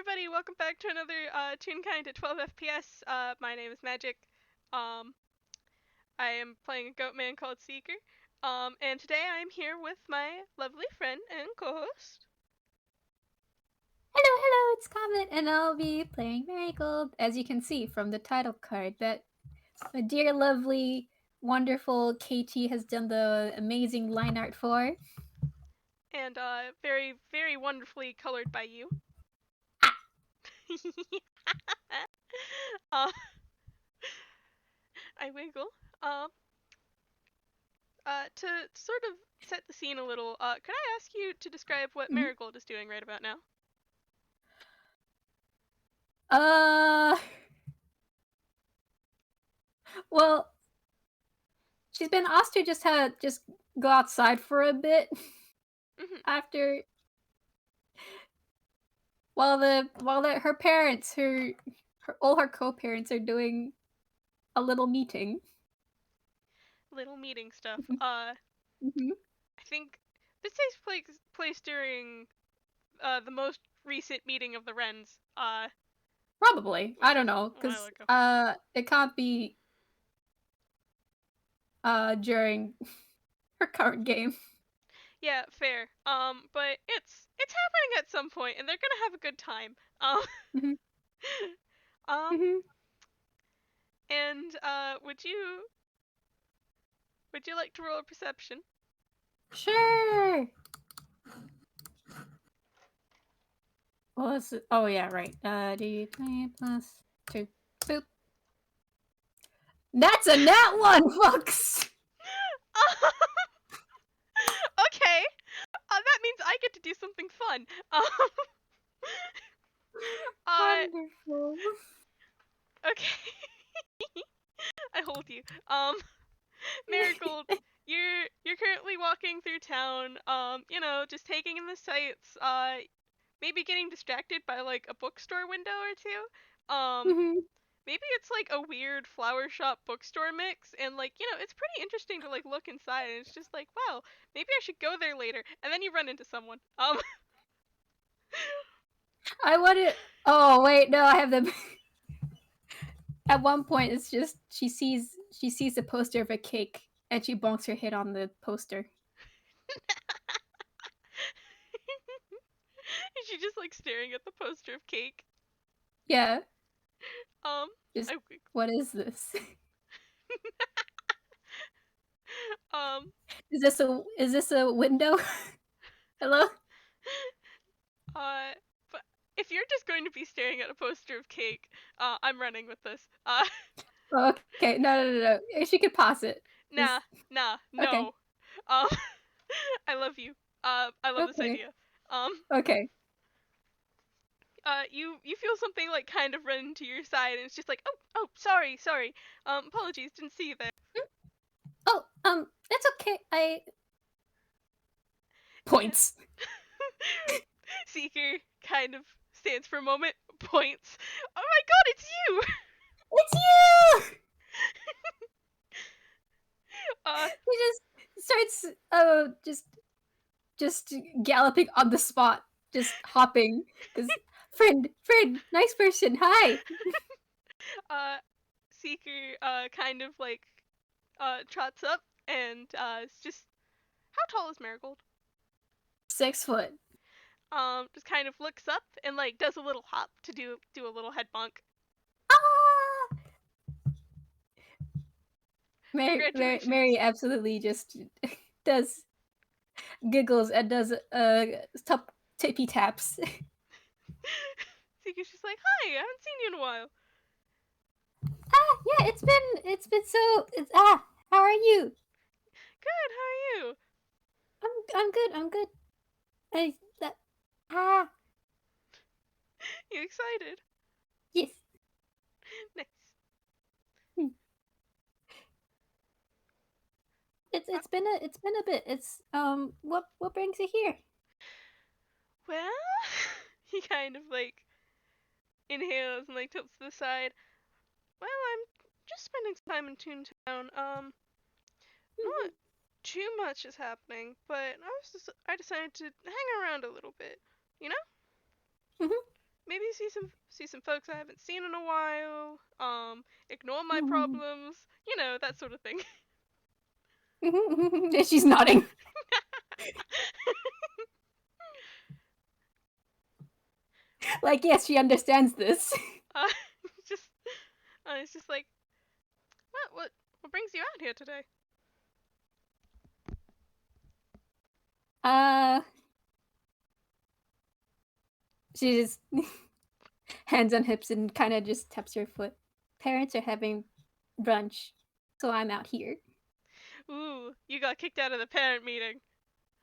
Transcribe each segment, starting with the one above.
everybody, welcome back to another Kind at 12 FPS. My name is Magic. Um, I am playing a goat man called Seeker. And today I'm here with my lovely friend and co-host. Hello, it's Comet, and I'll be playing Marigold, as you can see from the title card that my dear, lovely, wonderful KT has done the amazing line art for. And very, very wonderfully colored by you. uh, I wiggle. Um, to sort of set the scene a little, could I ask you to describe what Mhm. Marigold is doing right about now? Uh, well, she's been asked to just go outside for a bit after while her parents, all her co-parents are doing a little meeting. Little meeting stuff. Mm-hmm. I think this takes place during the most recent meeting of the Wrens. Probably, Which I don't was know, a while because ago. it can't be during her current game. Yeah, fair. But it's happening at some point, and they're gonna have a good time. Mhm, Um, mhm. and would you like to roll a perception? Sure. Well, oh yeah, right. D3 plus 2. Boop. That's a nat one, folks. Okay. That means I get to do something fun. Uh, Wonderful. okay. I hold you. Marigold, you're currently walking through town, just taking in the sights, maybe getting distracted by like a bookstore window or two. Mhm. Maybe it's like a weird flower shop bookstore mix, and like, it's pretty interesting to like look inside, and it's just like, wow, maybe I should go there later. And then you run into someone. I wanted. Oh wait, no, I have them. At one point, it's just she sees the poster of a cake and she bonks her head on the poster. Is she just like staring at the poster of cake? Yeah, Um, just I, what is this? um, Is this a window? Hello? Uh, but if you're just going to be staring at a poster of cake, I'm running with this. Okay, no. She could pause it. Nah, Just nah, okay, no. I love you. I love this okay, idea. Um, okay. you feel something like kind of run to your side, and it's just like, oh, sorry. Apologies, didn't see you there. Oh, that's okay. I points. Seeker kind of stands for a moment, points. Oh my god, it's you! It's you. uh, He just starts just galloping on the spot, just hopping. Because friend, nice person. Hi. uh, Seeker, kind of like, trots up and, it's just, how tall is Marigold? 6 foot. Just kind of looks up and like does a little hop to do a little head bonk. Ah! Mary Congratulations. absolutely just does giggles and does top tippy taps. Seeker's just like, hi, I haven't seen you in a while. Yeah, it's been so how are you? Good, how are you? I'm good. I that ah You excited? yes. Nice. Hmm. It's Uh, it's been a bit. It's what brings you here? well, he kind of like inhales and like tilts to the side. Well, I'm just spending some time in Toontown. Not too much is happening, but I decided to hang around a little bit. You know? Mm-hmm. maybe see some folks I haven't seen in a while. Ignore my problems. You know, that sort of thing. And she's nodding. Like, yes, she understands this. Uh, just it's just like, what brings you out here today? She just hands on hips and kind of just taps her foot. Parents are having brunch, so I'm out here. Ooh, you got kicked out of the parent meeting.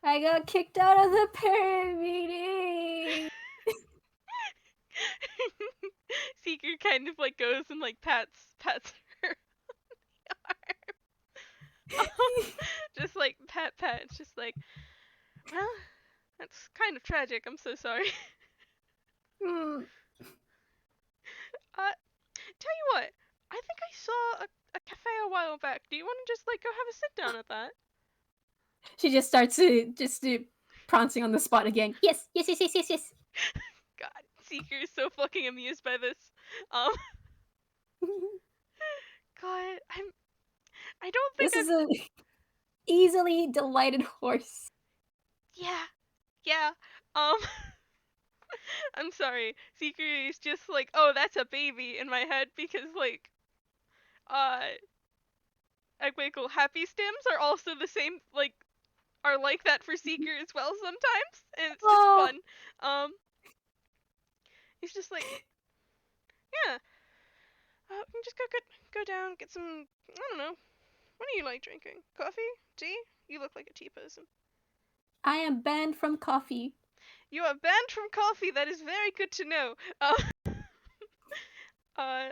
I got kicked out of the parent meeting. Seeker kind of like goes and like pats her arm. Just like pat. It's just like, well, that's kind of tragic. I'm so sorry. Hmm. Tell you what, I think I saw a cafe a while back. Do you want to just like go have a sit down at that? She just starts to prancing on the spot again. Yes. God, Seeker is so fucking amused by this. Um, God, I don't think This is a easily delighted horse. Yeah. Um, I'm sorry. Seeker is just like, oh, that's a baby in my head because like, I wiggle. Happy stems are also the same, like, are like that for Seeker as well sometimes, and it's just Oh, fun. He's just like, yeah, we can just go down, get some, I don't know, what do you like drinking? Coffee? Tea? You look like a tea person. I am banned from coffee. You are banned from coffee. That is very good to know. Uh,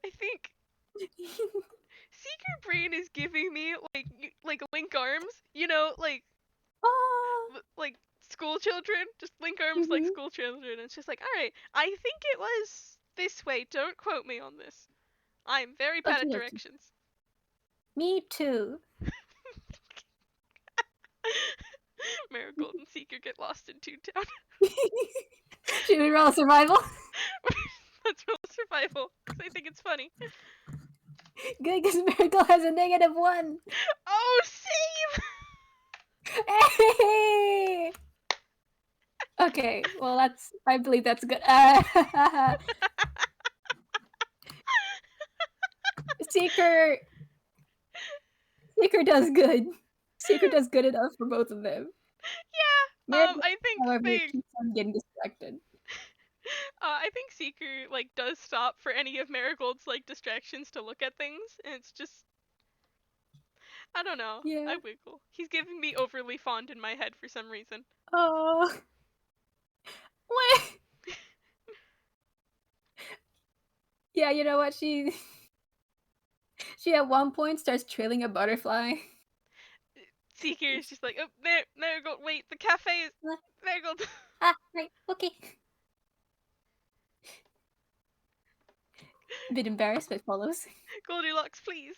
I think Seeker Brain is giving me like link arms, you know, Oh. like school children, just link arms like Mhm. school children. It's just like, all right, I think it was this way. Don't quote me on this. I'm very bad at Okie dokie. directions. Me too. Marigold and Seeker get lost in Toontown. Should we roll survival? Let's roll survival because I think it's funny. Good, because Miracle has a -1. Oh, save! Hey! Okay, well I believe that's good. Seeker does good. Seeker does good enough for both of them. Miracle, I think however, they keeps on getting distracted. I think Seeker like does stop for any of Marigold's like distractions to look at things, and it's just I don't know. Yeah. I wiggle. He's giving me overly fond in my head for some reason. Oh. What? Yeah, you know what? She at one point starts trailing a butterfly. Seeker is just like, oh, Marigold, wait, the cafe is Marigold. Right, okay. A bit embarrassed, but follows. Goldilocks, please.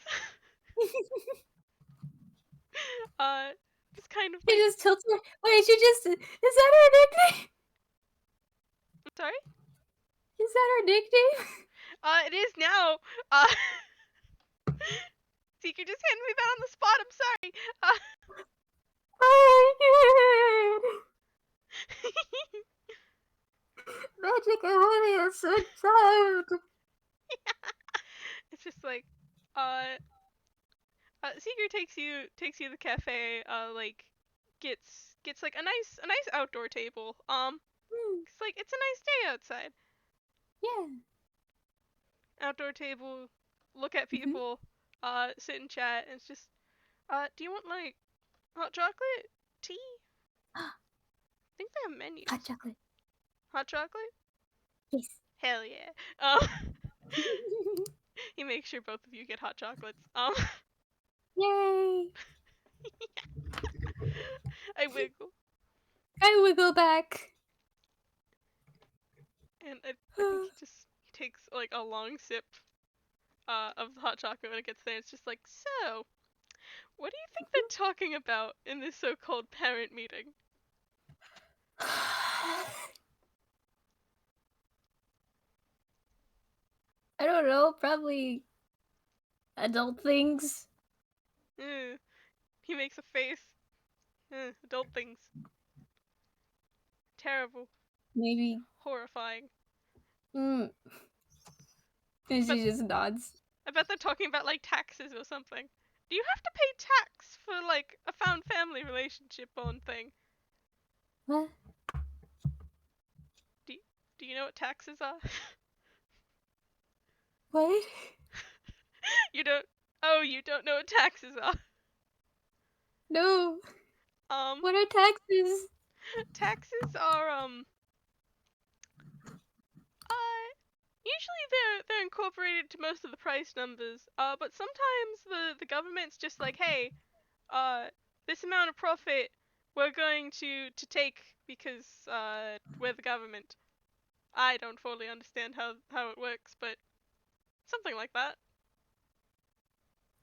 Just kind of She like, just tilts her. Wait, is that her nickname? I'm sorry. Is that her nickname? It is now. Uh, Seeker just handed me that on the spot. I'm sorry. Oh my god! Magic Amelia is so charmed. It's just like, uh, Seeker takes you to the cafe. Like, gets like a nice outdoor table. It's like it's a nice day outside. Yeah. Outdoor table, look at Mm-hmm. people, sit and chat, and it's just, do you want like hot chocolate, tea? I think they have menus. Hot chocolate. Hot chocolate? Yes. Hell yeah. He makes sure both of you get hot chocolates. Yay! I wiggle, I wiggle back. and I think he takes like a long sip, of the hot chocolate when it gets there. It's just like, so, what do you think they're talking about in this so-called parent meeting? I don't know, probably adult things. Ew. He makes a face. Adult things. Terrible. Maybe. Horrifying. Mm. And But she just nods. I bet they're talking about like taxes or something. Do you have to pay tax for like a found family relationship on thing? What? Do you know what taxes are? What? You don't. Oh, you don't know what taxes are. No. Um, What are taxes? taxes are usually they're incorporated to most of the price numbers. But sometimes the government's just like, hey, uh, this amount of profit we're going to take because we're the government. I don't fully understand how it works, but something like that.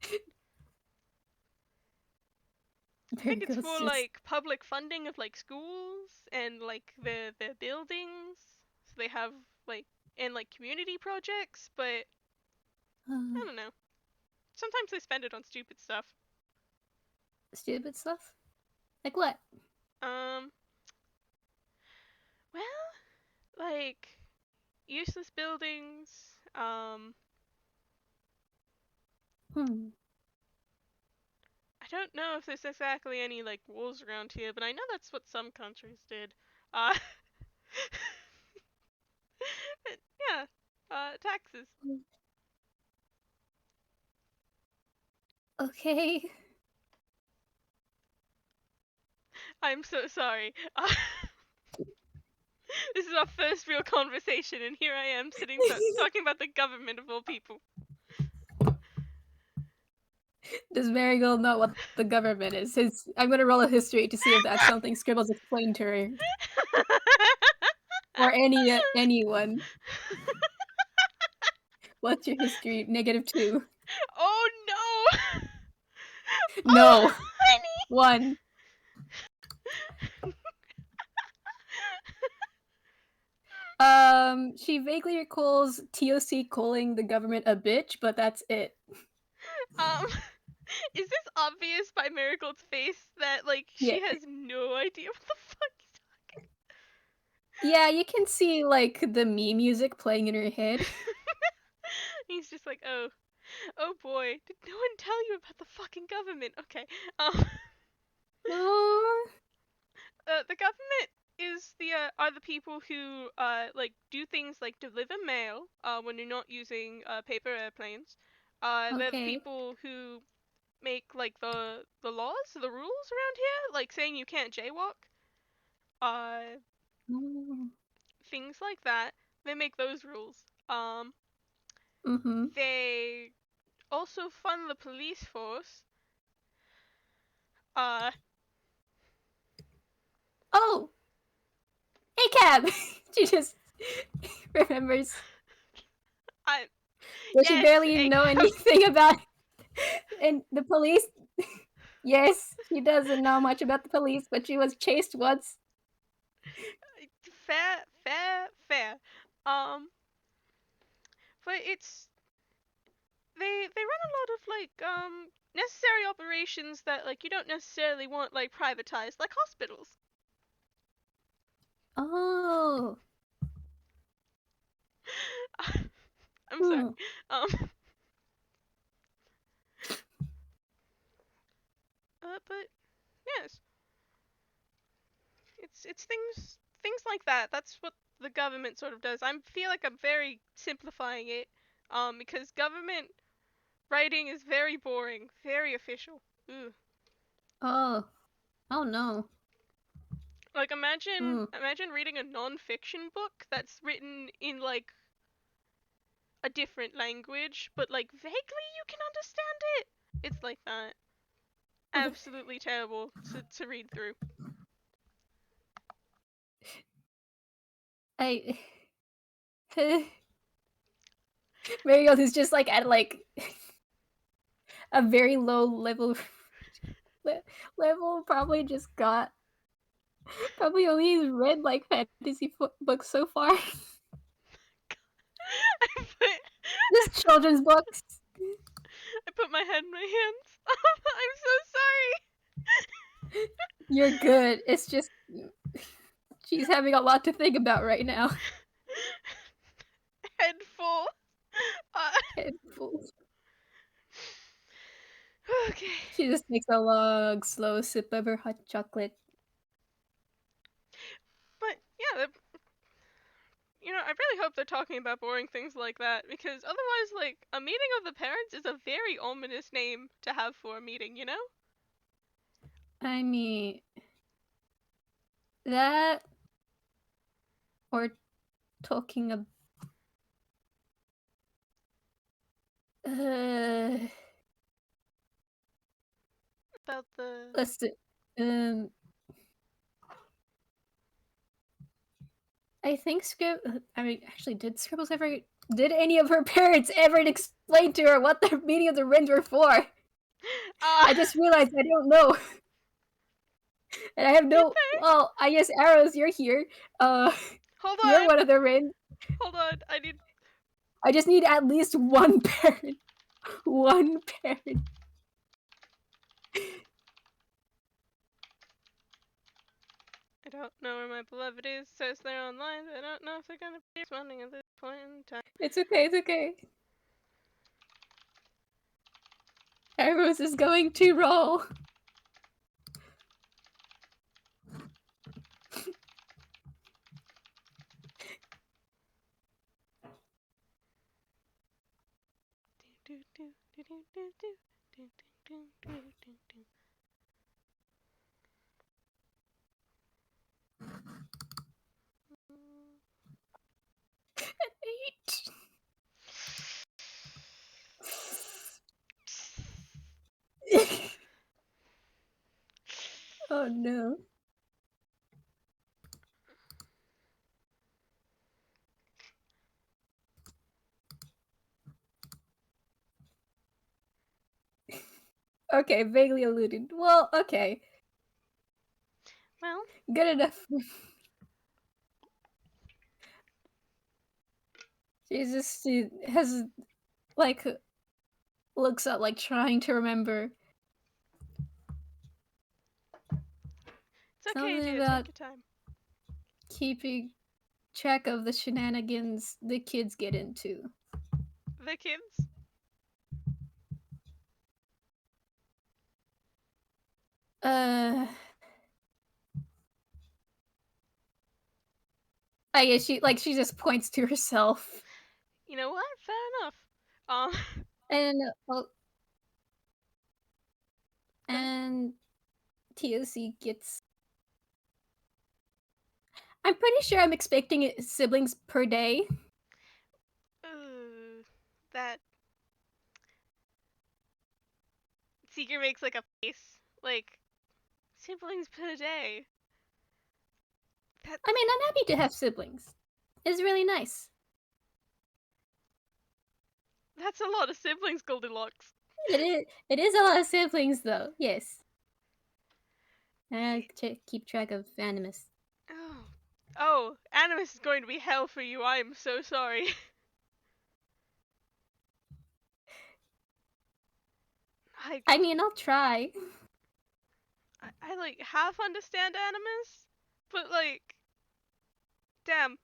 I There think it's goes for just. like public funding of like schools and like their buildings. So they have like and like community projects, but I don't know. Sometimes they spend it on stupid stuff. Stupid stuff? Like what? Um, well, like useless buildings. Hmm. I don't know if there's exactly any like rules around here, but I know that's what some countries did. Uh, but yeah, taxes. Okay. I'm so sorry. This is our first real conversation, and here I am sitting talking about the government of all people. Does Marigold know what the government is? I'm gonna roll a history to see if that's something Scribbles explained to her. Or anyone. What's your history? -2. Oh no! Oh, No. honey! 1. She vaguely recalls TOC calling the government a bitch, but that's it. Um, is this obvious by Marigold's face that like Yeah. she has no idea what the fuck he's talking? Yeah, you can see like the me music playing in her head. He's just like, oh boy, did no one tell you about the fucking government? Okay, um, Oh. the government is the are the people who like do things like deliver mail when you're not using paper airplanes. They're the Okay. people who make like the laws, the rules around here, like saying you can't jaywalk. Uh, Oh. things like that. They make those rules. Mm-hmm. They also fund the police force. Uh, Oh! Hey, Cab! She just remembers. I Does she yes, barely know anything about and the police? Yes, she doesn't know much about the police, but she was chased once. fair, fair, fair. Um, but it's they run a lot of like necessary operations that like you don't necessarily want like privatized, like hospitals. Oh. I'm sorry. Hmm. Um, but yes, it's things like that. That's what the government sort of does. I feel like I'm very simplifying it, because government writing is very boring, very official. Ooh. Oh. Oh no. Like imagine Hmm. imagine reading a non-fiction book that's written in like a different language, but like vaguely you can understand it. It's like that. Absolutely terrible to read through. I. Marigold is just like at like a very low level level. Probably only read like fantasy books so far. This children's books. I put my head in my hands. I'm so sorry. You're good. It's just she's having a lot to think about right now. Head full. Head full. Okay. She just takes a long, slow sip of her hot chocolate. But yeah, I really hope they're talking about boring things like that, because otherwise, like, a meeting of the parents is a very ominous name to have for a meeting, you know? I mean, that or talking about. About the. Let's do. Um, I think I mean, actually, did Scribbles ever? Did any of her parents ever explain to her what the meaning of the rings were for? I just realized I don't know, and I have Did no. they? Well, I guess Arrows, you're here. Hold You're on. one of the rings. Hold on. I need. I just need at least one parent. One parent. I don't know where my beloved is. Says they're online, but I don't know if they're gonna be responding at this point in time. It's okay. It's okay. Arrows is going to roll. Eight. Oh no. Okay, vaguely alluded. Well, okay. Well, Good enough. She has, like, looks up, like, trying to remember. it's okay, Something dear. about Take your time. keeping track of the shenanigans the kids get into. The kids. I guess she just points to herself. You know what? Fair enough. Um. And, well, Go ahead. and TOC gets. I'm pretty sure I'm expecting siblings per day. Ooh, that Seeker makes like a face, like siblings per day. That's I mean, I'm happy to have siblings. It's really nice. that's a lot of siblings, Goldilocks. It is a lot of siblings, though. Yes. I keep track of Animus. Oh, oh, Animus is going to be hell for you. I am so sorry. I mean, I'll try. I like half understand Animus, but like, damn.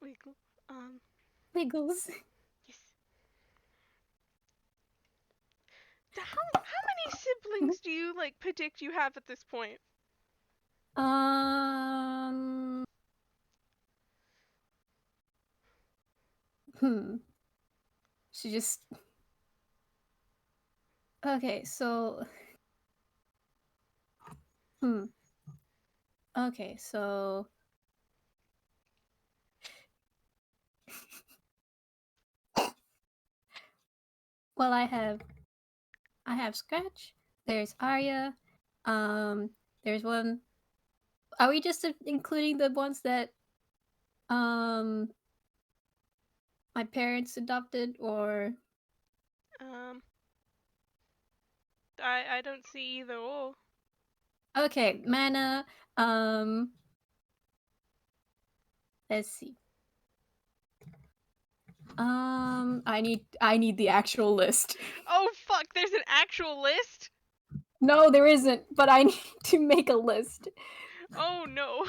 Wiggle. Wiggles. Yes. How many siblings do you like predict you have at this point? Um. Hmm. She just. Okay, so. Hmm. Okay, so. Well, I have Scratch. There's Arya. There's one. Are we just including the ones that um my parents adopted, or? Um, I don't see either or. Okay, Mana. Um, Let's see. I need the actual list. Oh fuck, there's an actual list? No, there isn't, but I need to make a list. Oh no.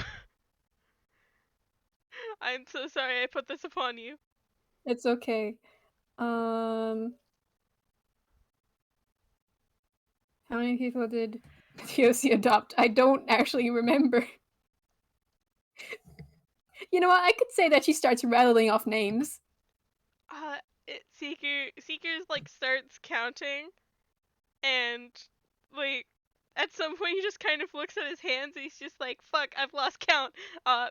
I'm so sorry I put this upon you. It's okay. How many people did TOC adopt? I don't actually remember. You know what? I could say that she starts rattling off names. Uh, Seeker's like starts counting, and like at some point he just kind of looks at his hands and he's just like, "Fuck, I've lost count."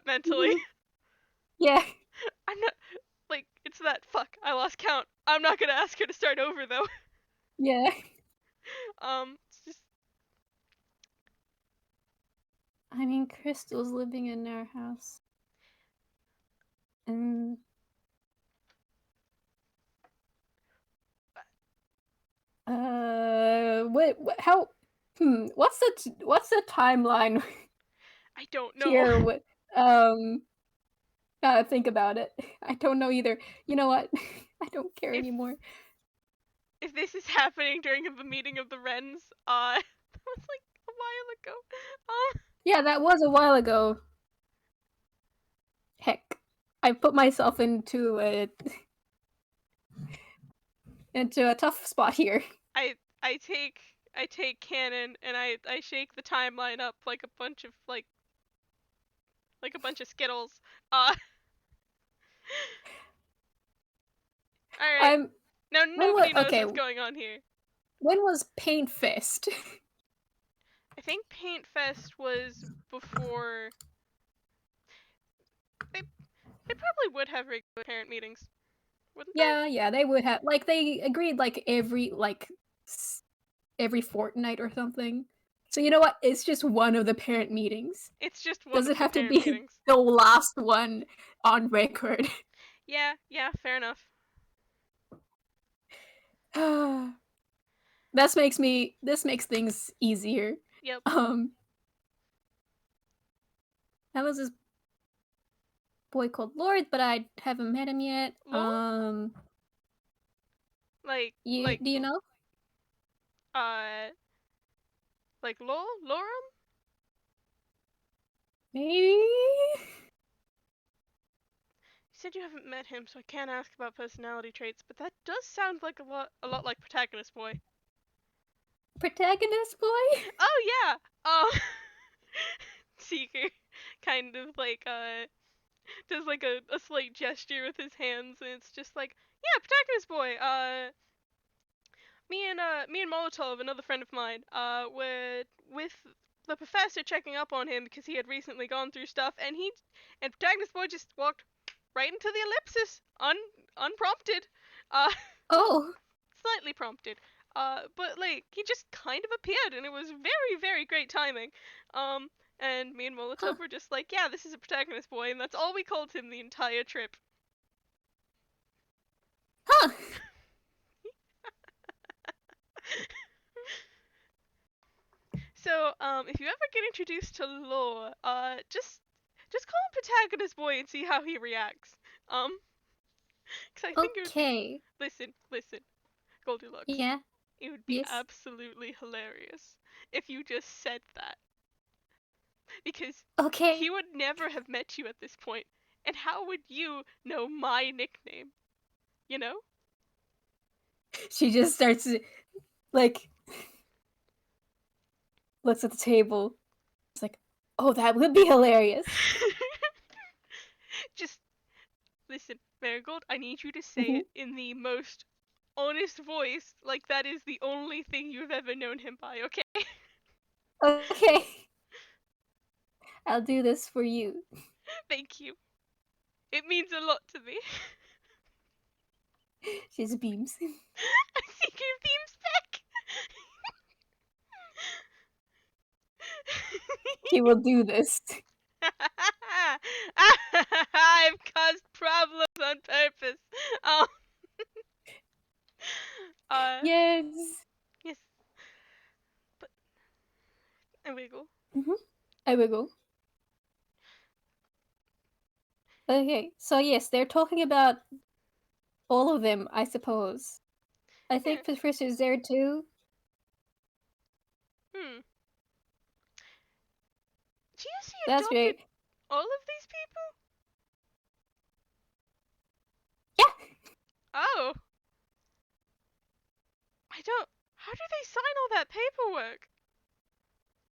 Mentally. Yeah. I'm not like it's that fuck. I lost count. I'm not gonna ask her to start over though. Yeah. It's just I mean, Crystal's living in our house. And what how what's the timeline I don't know. here? What gotta think about it. I don't know either. You know what? I don't care if anymore. if this is happening during the meeting of the Wrens, that was like a while ago. Yeah, that was a while ago. Heck. I put myself into a tough spot here. I take Cannon and I shake the timeline up like a bunch of like a bunch of Skittles. All right. I'm Now when was nobody knows okay, what's going on here. when was Paint Fest? I think Paint Fest was before. They probably would have regular parent meetings, wouldn't they? Yeah, they would have like they agreed like every fortnight or something. So you know what? It's just one of the parent meetings. It's just one Does of it the have to parent be meetings. the last one on record? Yeah, fair enough. This makes things easier. Yep. Um that was this boy called Lord, but I haven't met him yet. Lol? You Like do you know? uh like lol? Lorem? Maybe. You said you haven't met him, so I can't ask about personality traits, but that does sound like a lot like Protagonist Boy. Protagonist boy? Oh yeah. Seeker kind of like does like a slight gesture with his hands and it's just like, yeah, Protagonist Boy. Me and Molotov, another friend of mine, were with the professor checking up on him because he had recently gone through stuff and Protagonist Boy just walked right into the ellipsis unprompted. Uh Oh. Slightly prompted. But like he just kind of appeared, and it was very, very great timing. Um, and me and Huh. Molotov were just like, yeah, this is a protagonist boy, and that's all we called him the entire trip. Huh. So, if you ever get introduced to Lore, just call him protagonist boy and see how he reacts. Um, because I think it would be Okay. listen, Goldilocks. Yeah. It would be Yes. absolutely hilarious if you just said that. Because Okay. he would never have met you at this point. And how would you know my nickname? You know? She just starts like looks at the table. It's like, oh, that would be hilarious. Just listen, Marigold, I need you to say Mhm. it in the most honest voice, like that is the only thing you've ever known him by, okay? Okay. I'll do this for you. Thank you. It means a lot to me. She's beams. I think your theme's back. She will do this. I've caused problems on purpose. Um, Yes. yes, but I wiggle. I wiggle. Okay, so yes, they're talking about all of them, I suppose. I Yeah. think Patricia's there too. Hmm. TSC That's adopted great. all of these people? Yeah, Oh. I don't. How do they sign all that paperwork?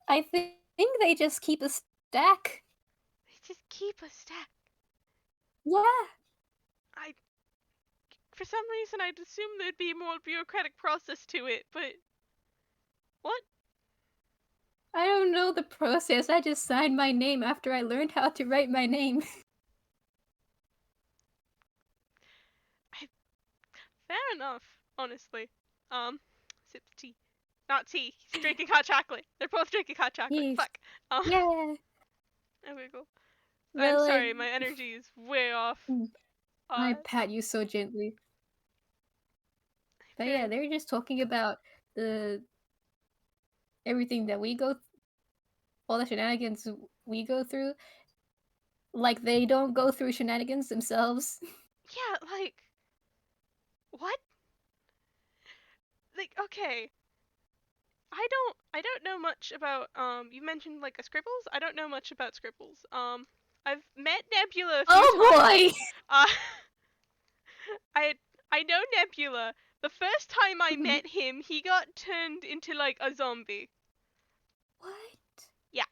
I think they just keep a stack. They just keep a stack. Yeah, I. For some reason, I'd assume there'd be more bureaucratic process to it, but. What? I don't know the process. I just signed my name after I learned how to write my name. I, fair enough, honestly. Sips tea. Not tea. He's drinking hot chocolate. They're both drinking hot chocolate. Yes. Fuck. Um, Yeah. okay, cool. I'm Well, sorry, my energy is way off. I Uh, pat you so gently. But fair yeah, enough. they're just talking about the everything that all the shenanigans we go through. Like they don't go through shenanigans themselves. Yeah, like, what? Like, okay. I don't know much about you mentioned like a Scribbles. I don't know much about Scribbles. I've met Nebula a few Oh times. boy! Uh I I know Nebula. The first time I Mhm. met him, he got turned into like a zombie. What? Yeah.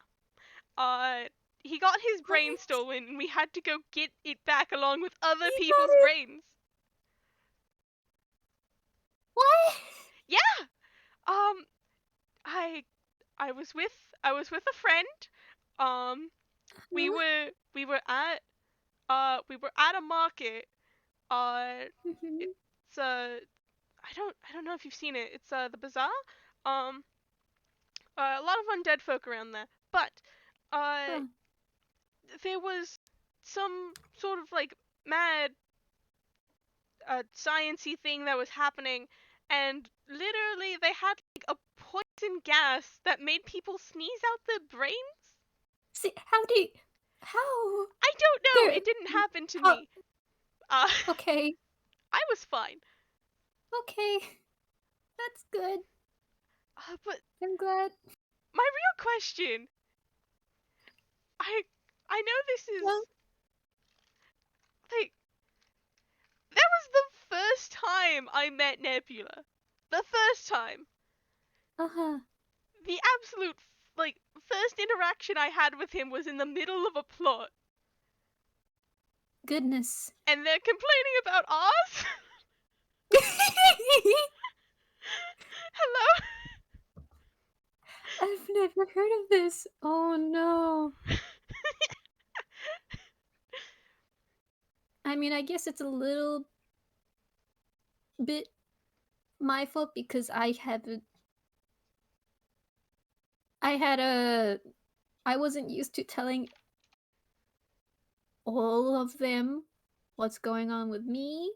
Uh he got his brain What? stolen and we had to go get it back along with other He got people's it? brains. What? Yeah. Um I I was with a friend. Um we Huh? were we were at we were at a market. Mhm. It's I don't know if you've seen it. It's the bazaar. Um, a lot of undead folk around there, but uh, Huh. there was some sort of like mad sciency thing that was happening, and literally they had like a poison gas that made people sneeze out their brains. See, how do you, how? I don't know. There, It didn't happen to how, me. Uh, okay, I was fine. okay, that's good. But I'm glad. my real question, I I know this Well, is like that was the first time I met Nebula. The first time. uh-huh, The absolute like first interaction I had with him was in the middle of a plot. goodness. And they're complaining about Oz? Hello? I've never heard of this. Oh no. I mean, I guess it's a little bit my fault because I had a, I wasn't used to telling all of them what's going on with me,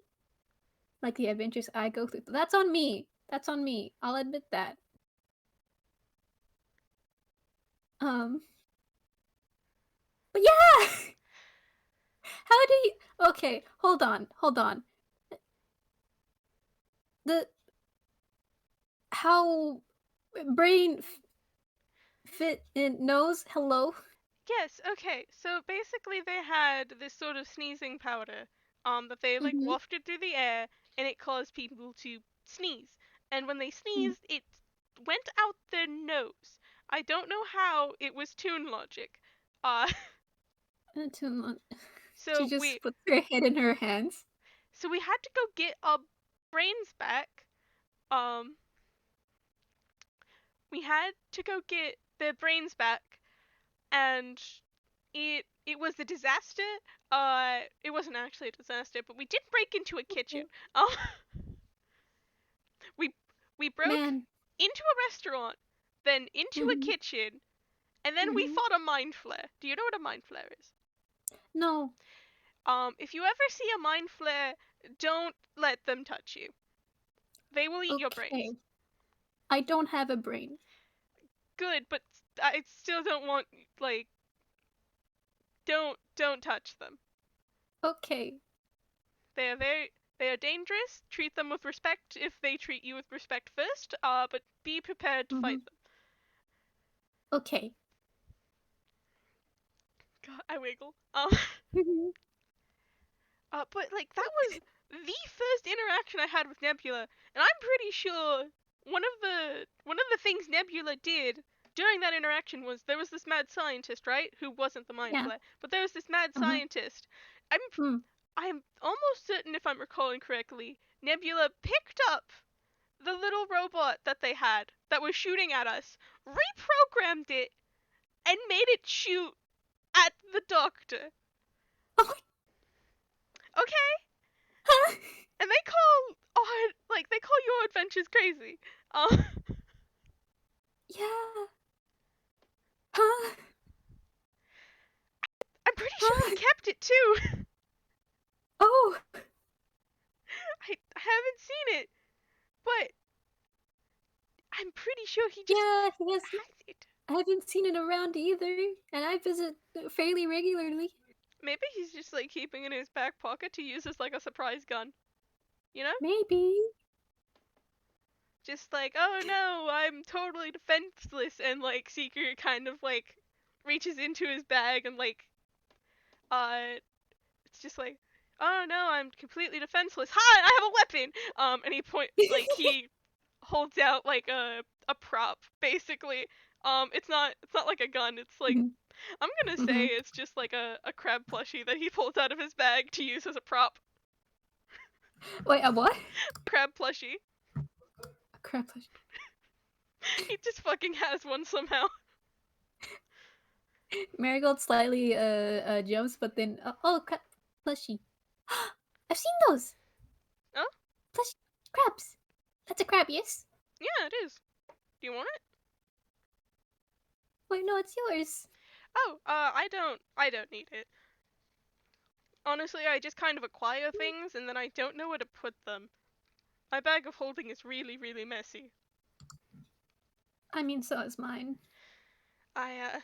like the adventures I go through. That's on me. That's on me. I'll admit that. Um, but yeah! How do you, okay, hold on, hold on. The, how brain fit in nose, hello? Yes, okay. So basically they had this sort of sneezing powder that they like Mm-hmm. wafted through the air and it caused people to sneeze. And when they Mm. sneezed, it went out their nose. I don't know how, it was tune logic. Uh Too much. She so just we puts her head in her hands. so we had to go get our brains back. Um we had to go get their brains back and it was a disaster. It wasn't actually a disaster, but we did break into a kitchen. Um, we we broke Man. into a restaurant, then into a Mm-hmm. kitchen, and then we Mm-hmm. fought a mind flare. Do you know what a mind flare is? No. If you ever see a mind flare, don't let them touch you. They will eat your brains. Okay. I don't have a brain. Good, but I still don't want like don't touch them. Okay. They are dangerous. Treat them with respect if they treat you with respect first. But be prepared to fight them. Okay. God, I wiggle. But like that was the first interaction I had with Nebula, and I'm pretty sure one of the things Nebula did during that interaction was there was this mad scientist, right, who wasn't the mind Yeah. flayer, but there was this mad Uh-huh. scientist. I'm Hmm. I'm almost certain, if I'm recalling correctly, Nebula picked up the little robot that they had that was shooting at us, reprogrammed it, and made it shoot at the Doctor. Oh my. Okay? Huh? And they call your adventures crazy. Um, Yeah. Huh? I'm pretty sure he Huh? kept it too. Oh. I haven't seen it, but I'm pretty sure he just Yeah, he has. has it. I haven't seen it around either, and I visit fairly regularly. Maybe he's just like keeping it in his back pocket to use as like a surprise gun. You know? Maybe. Just like, oh no, I'm totally defenseless, and like Seeker kind of like reaches into his bag and like it's just like, oh no, I'm completely defenseless. Hi, I have a weapon. And he holds out like a prop basically. It's not like a gun. It's like Mhm. I'm gonna say Mhm. it's just like a crab plushie that he pulls out of his bag to use as a prop. Wait, a what? Crab plushie. A crab. He just fucking has one somehow. Marigold slightly jumps, but then oh crap, plushie. I've seen those Oh, plush crabs. That's a crab, yes. yeah, it is. Do you want it? Wait, no, it's yours. Oh, I don't need it. Honestly, I just kind of acquire things and then I don't know where to put them. My bag of holding is really, really messy. I mean, so is mine. I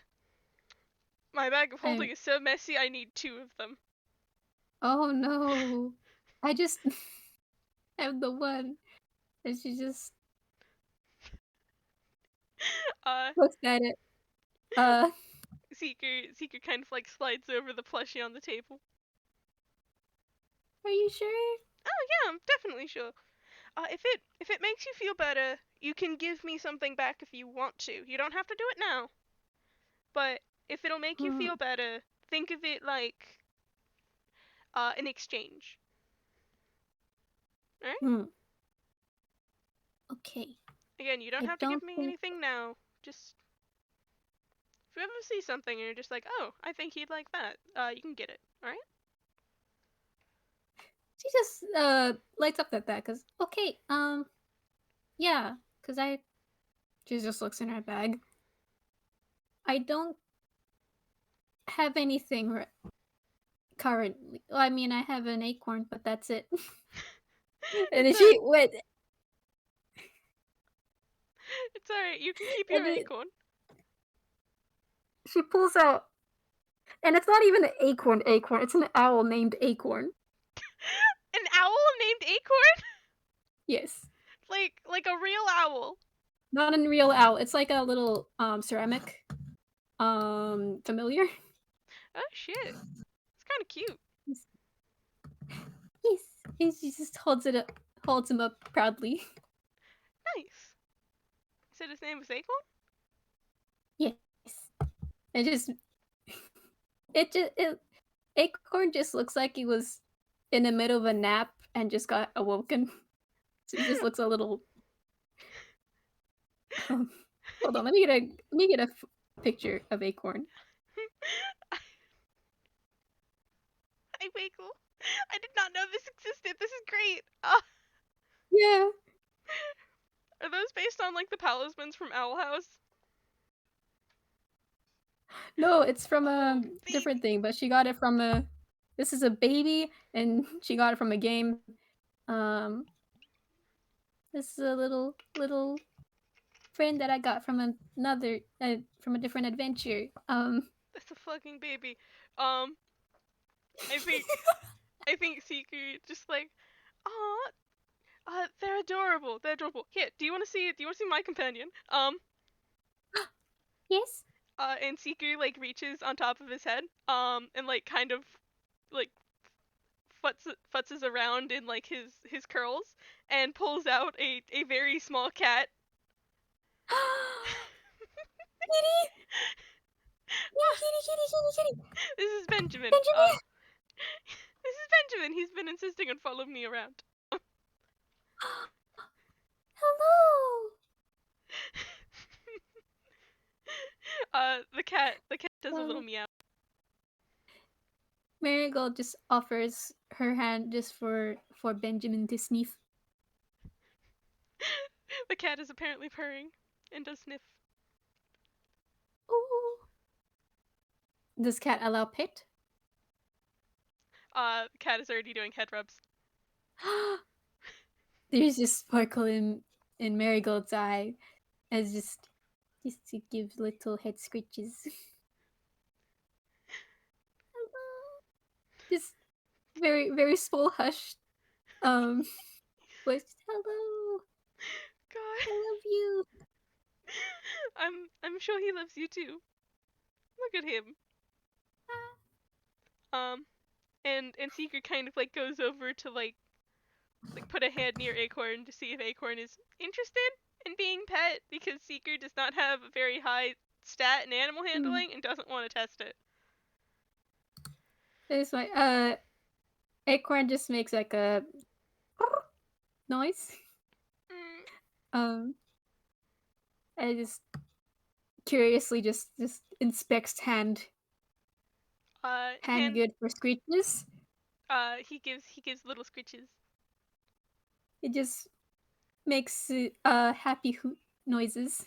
my bag of I. holding is so messy I need two of them. Oh no, I just have the one, and she just Uh, looks at it. Uh, Seeker kind of like slides over the plushie on the table. are you sure? Oh yeah, I'm definitely sure. If it makes you feel better, you can give me something back if you want to. You don't have to do it now. But if it'll make you Hmm. feel better, think of it like an exchange. Alright? Hmm. Okay. Again, you don't I have to give don't me think anything now. Just if you ever see something and you're just like, oh, I think he'd like that, you can get it. Alright? she just lights up at that because okay, yeah, because I she just looks in her bag. I don't have anything currently. Well, I mean, I have an acorn, but that's it. And then It's alright. she went, It's alright. You can keep your and then acorn. she pulls out, and it's not even an acorn. Acorn. It's an owl named Acorn. An owl named Acorn? Yes, Like a real owl. not a real owl. It's like a little ceramic familiar. Oh shit. It's kind of cute. Yes, yes. And she just holds him up proudly. Nice. You said his name was Acorn? Yes, and just it Acorn just looks like he was in the middle of a nap and just got awoken. So he just looks a little. Um, hold on, let me get a picture of Acorn. Hi, Wiggle. I did not know this existed. This is great. Yeah, Are those based on like the talismans from Owl House? no, it's from Oh, a different baby. thing, but she got it from a. This is a baby, and she got it from a game. Um, this is a little friend that I got from another from a different adventure. That's a fucking baby. Um, I think Seeker just like, oh, they're adorable. They're adorable. Here, do you want to see? Do you want to see my companion? Yes. And Seeker like reaches on top of his head, and like kind of, like futzes around in like his curls, and pulls out a very small cat. Kitty! Kitty, kitty, kitty, kitty, kitty! This is Benjamin. Benjamin! This is Benjamin. He's been insisting on following me around. Hello! The cat does a little Um, meow. Marigold just offers her hand just for Benjamin to sniff. The cat is apparently purring and does sniff. Ooh. Does cat allow pet? The cat is already doing head rubs. There's just sparkle in Marigold's eye as just to give little head scritches. Hello. Just very, very small hushed voice. Hello. God. I love you. I'm sure he loves you too. Look at him. And Seeker kind of like goes over to like put a hand near Acorn to see if Acorn is interested in being pet, because Seeker does not have a very high stat in animal handling and doesn't want to test it. It's like Acorn just makes like a noise. I just curiously just inspects hand Hand good for screeches. he gives little scritches. It just makes happy hoot noises.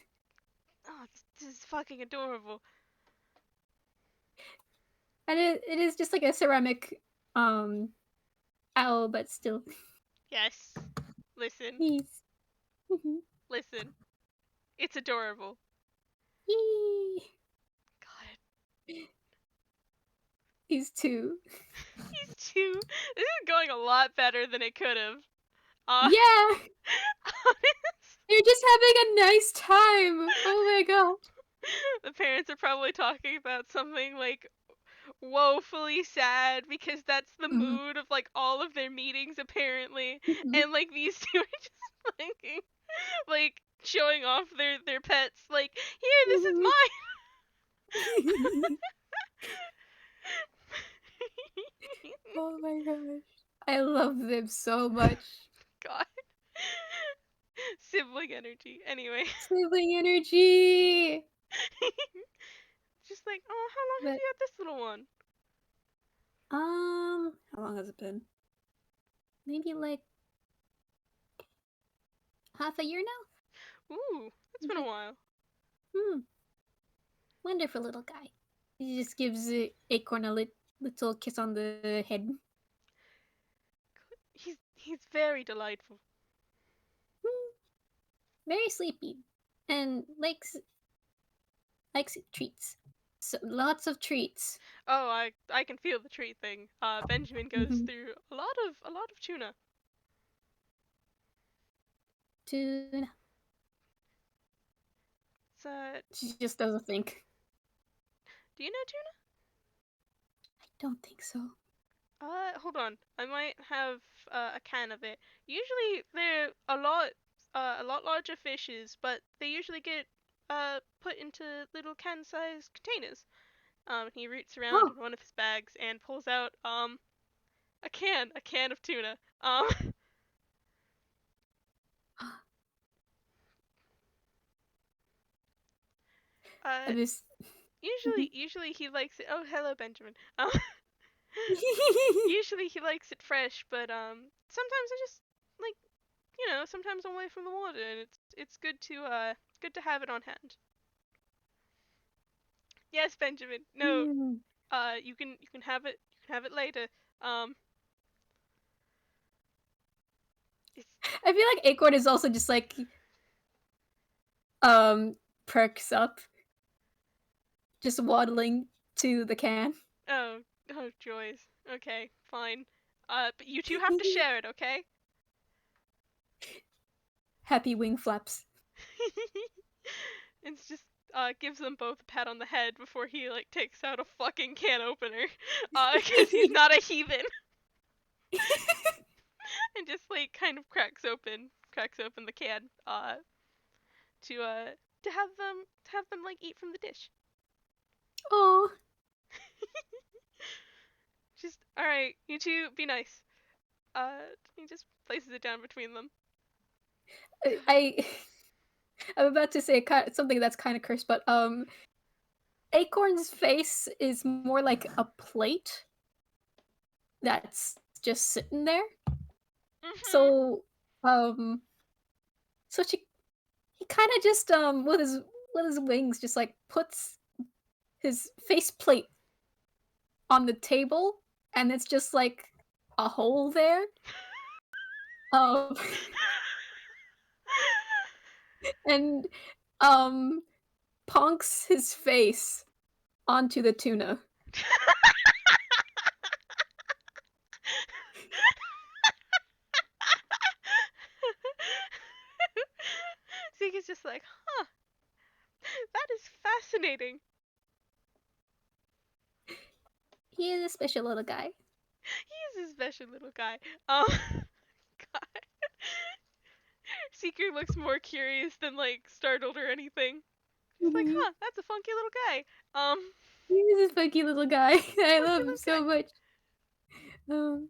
Oh, this is fucking adorable. And it is just like a ceramic owl, but still. Yes. Listen. He's Listen. It's adorable. Yee. God. He's 2. He's 2. This is going a lot better than it could have. Yeah. They're just having a nice time. Oh my god. The parents are probably talking about something like woefully sad, because that's the mood of like all of their meetings apparently. And like these two are just like showing off their pets, like, here, this is mine. Oh my gosh. I love them so much. God. Sibling energy. Anyway. Sibling energy. Just like, oh, how long have you had this little one? How long has it been? Maybe like half a year now? Ooh, it's been a while. Wonderful little guy. He just gives Acorn a little kiss on the head. He's very delightful. Very sleepy. And likes treats. So lots of treats. Oh, I can feel the treat thing. Benjamin goes through a lot of tuna. Tuna. She just doesn't think. Do you know tuna? I don't think so. Hold on. I might have a can of it. Usually they're a lot larger fishes, but they usually get put into little can-sized containers. He roots around in one of his bags and pulls out a can of tuna. Usually he likes it. Oh, hello, Benjamin. Usually he likes it fresh, but sometimes I just like, sometimes I'm away from the water, and it's good to have it on hand. Yes, Benjamin. No, you can have it. You can have it later. I feel like Acorn is also just like perks up, just waddling to the can. Oh Oh, joys. Okay, fine. But you two have to share it, okay? Happy wing flaps. It's just, gives them both a pat on the head before he, like, takes out a fucking can opener. Because he's not a heathen. And just, like, kind of cracks open the can, to have them, like, eat from the dish. Oh. Just, alright, you two, be nice. He just places it down between them. I'm about to say something that's kind of cursed, but Acorn's face is more like a plate that's just sitting there. So so he kind of just with his wings just like puts his face plate on the table, and it's just like a hole there. Um and punks his face onto the tuna. Zeke's just like, huh, that is fascinating. He is a special little guy. He's a special little guy. God. Seeker looks more curious than, like, startled or anything. He's like, huh, that's a funky little guy. He is a funky little guy. I love him so guy. much.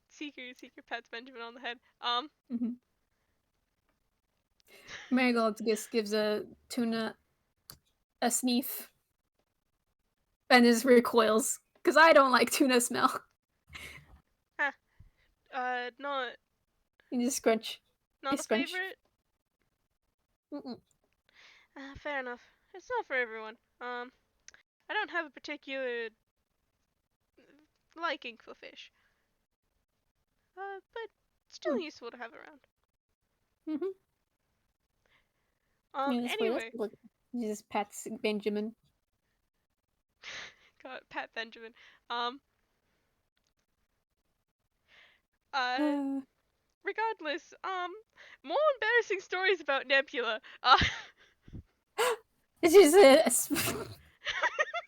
Seeker pats Benjamin on the head. Marigold just gives a tuna a sniff and just recoils because I don't like tuna smell. Not. You just scrunch. Not a scrunch. favorite. Mm-mm. Fair enough. It's not for everyone. I don't have a particular liking for fish. But still useful to have around. Anyway. He just pats Benjamin. God, pat Benjamin. Regardless, more embarrassing stories about Nebula. This is a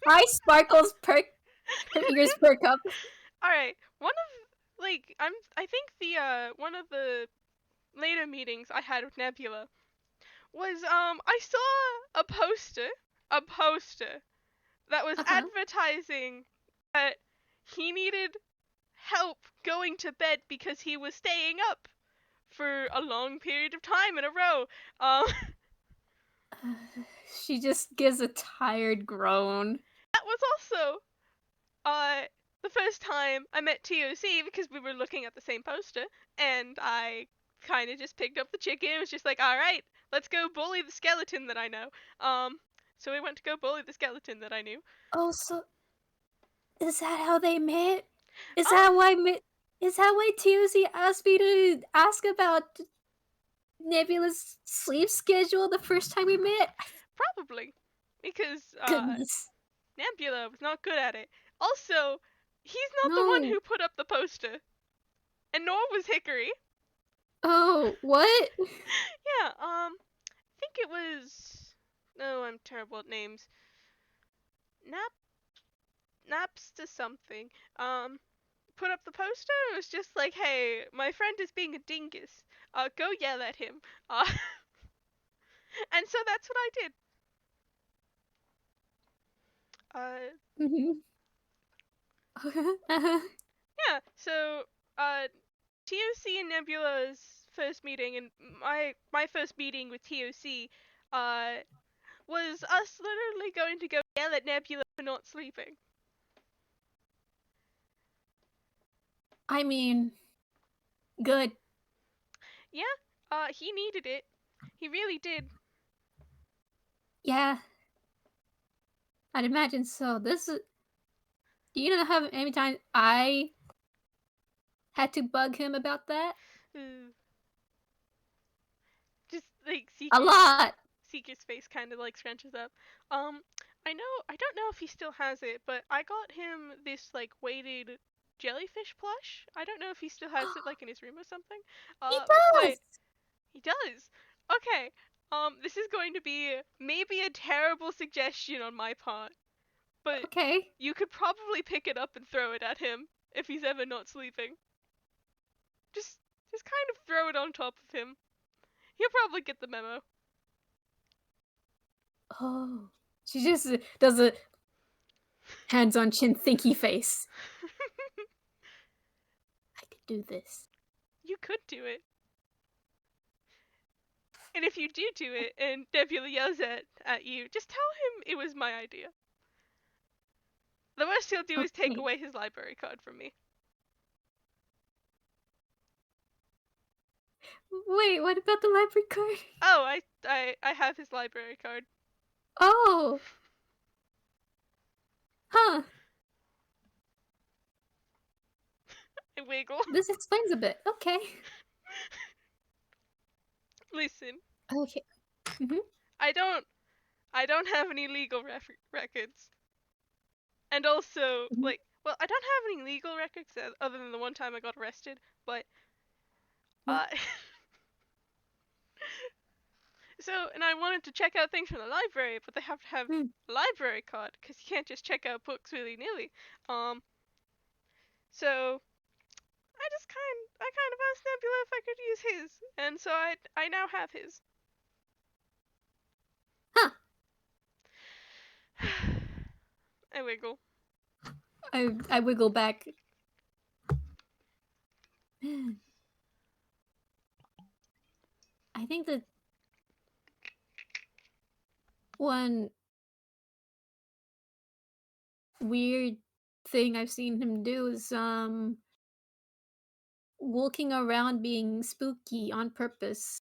Hi, Sparkles perk. Her ears perk up. Alright, I think one of the later meetings I had with Nebula was, I saw a poster that was advertising that he needed help going to bed because he was staying up for a long period of time in a row. She just gives a tired groan. That was also the first time I met TOC because we were looking at the same poster, and I kind of just picked up the chicken and was just like, alright, let's go bully the skeleton that I know. So we went to go bully the skeleton that I knew. Oh, so is that how they met? Is that why TOC asked me to ask about Nebula's sleep schedule the first time we met? Probably. Because Goodness. Nebula was not good at it. Also, he's not the one who put up the poster. And nor was Hickory. Oh, what? Yeah, I think it was... No, I'm terrible at names. Naps to something. Put up the poster and was just like, hey, my friend is being a dingus. Go yell at him. And so that's what I did. Yeah, so, TOC and Nebula's first meeting, and my first meeting with TOC, was us literally going to go yell at Nebula for not sleeping. I mean, good. Yeah, he needed it. He really did. Yeah. I'd imagine so. Do you know how many times I had to bug him about that? Just, like, a lot. Seeker's face kind of, like, scrunches up. I don't know if he still has it, but I got him this like weighted jellyfish plush. I don't know if he still has it like in his room or something. He But does! he does. Okay. This is going to be maybe a terrible suggestion on my part, but Okay. you could probably pick it up and throw it at him if he's ever not sleeping. Just just kind of throw it on top of him. He'll probably get the memo. Oh. She just does a hands on chin thinky face. I could do this. You could do it. And if you do it and Nebula yells at you, just tell him it was my idea. The worst he'll do is take Okay. away his library card from me. Wait, what about the library card? Oh, I have his library card. Oh. Huh. I wiggle. This explains a bit. Okay. Listen, Okay. Mm-hmm. I don't have any legal records. And also, Mm-hmm. like, well, I don't have any legal records other than the one time I got arrested, but What? uh so, and I wanted to check out things from the library, but they have to have Mm. a library card because you can't just check out books willy-nilly. So I kind of asked Nebula if I could use his, and so I now have his. Huh. I wiggle. I wiggle back. Man. I think that one weird thing I've seen him do is walking around being spooky on purpose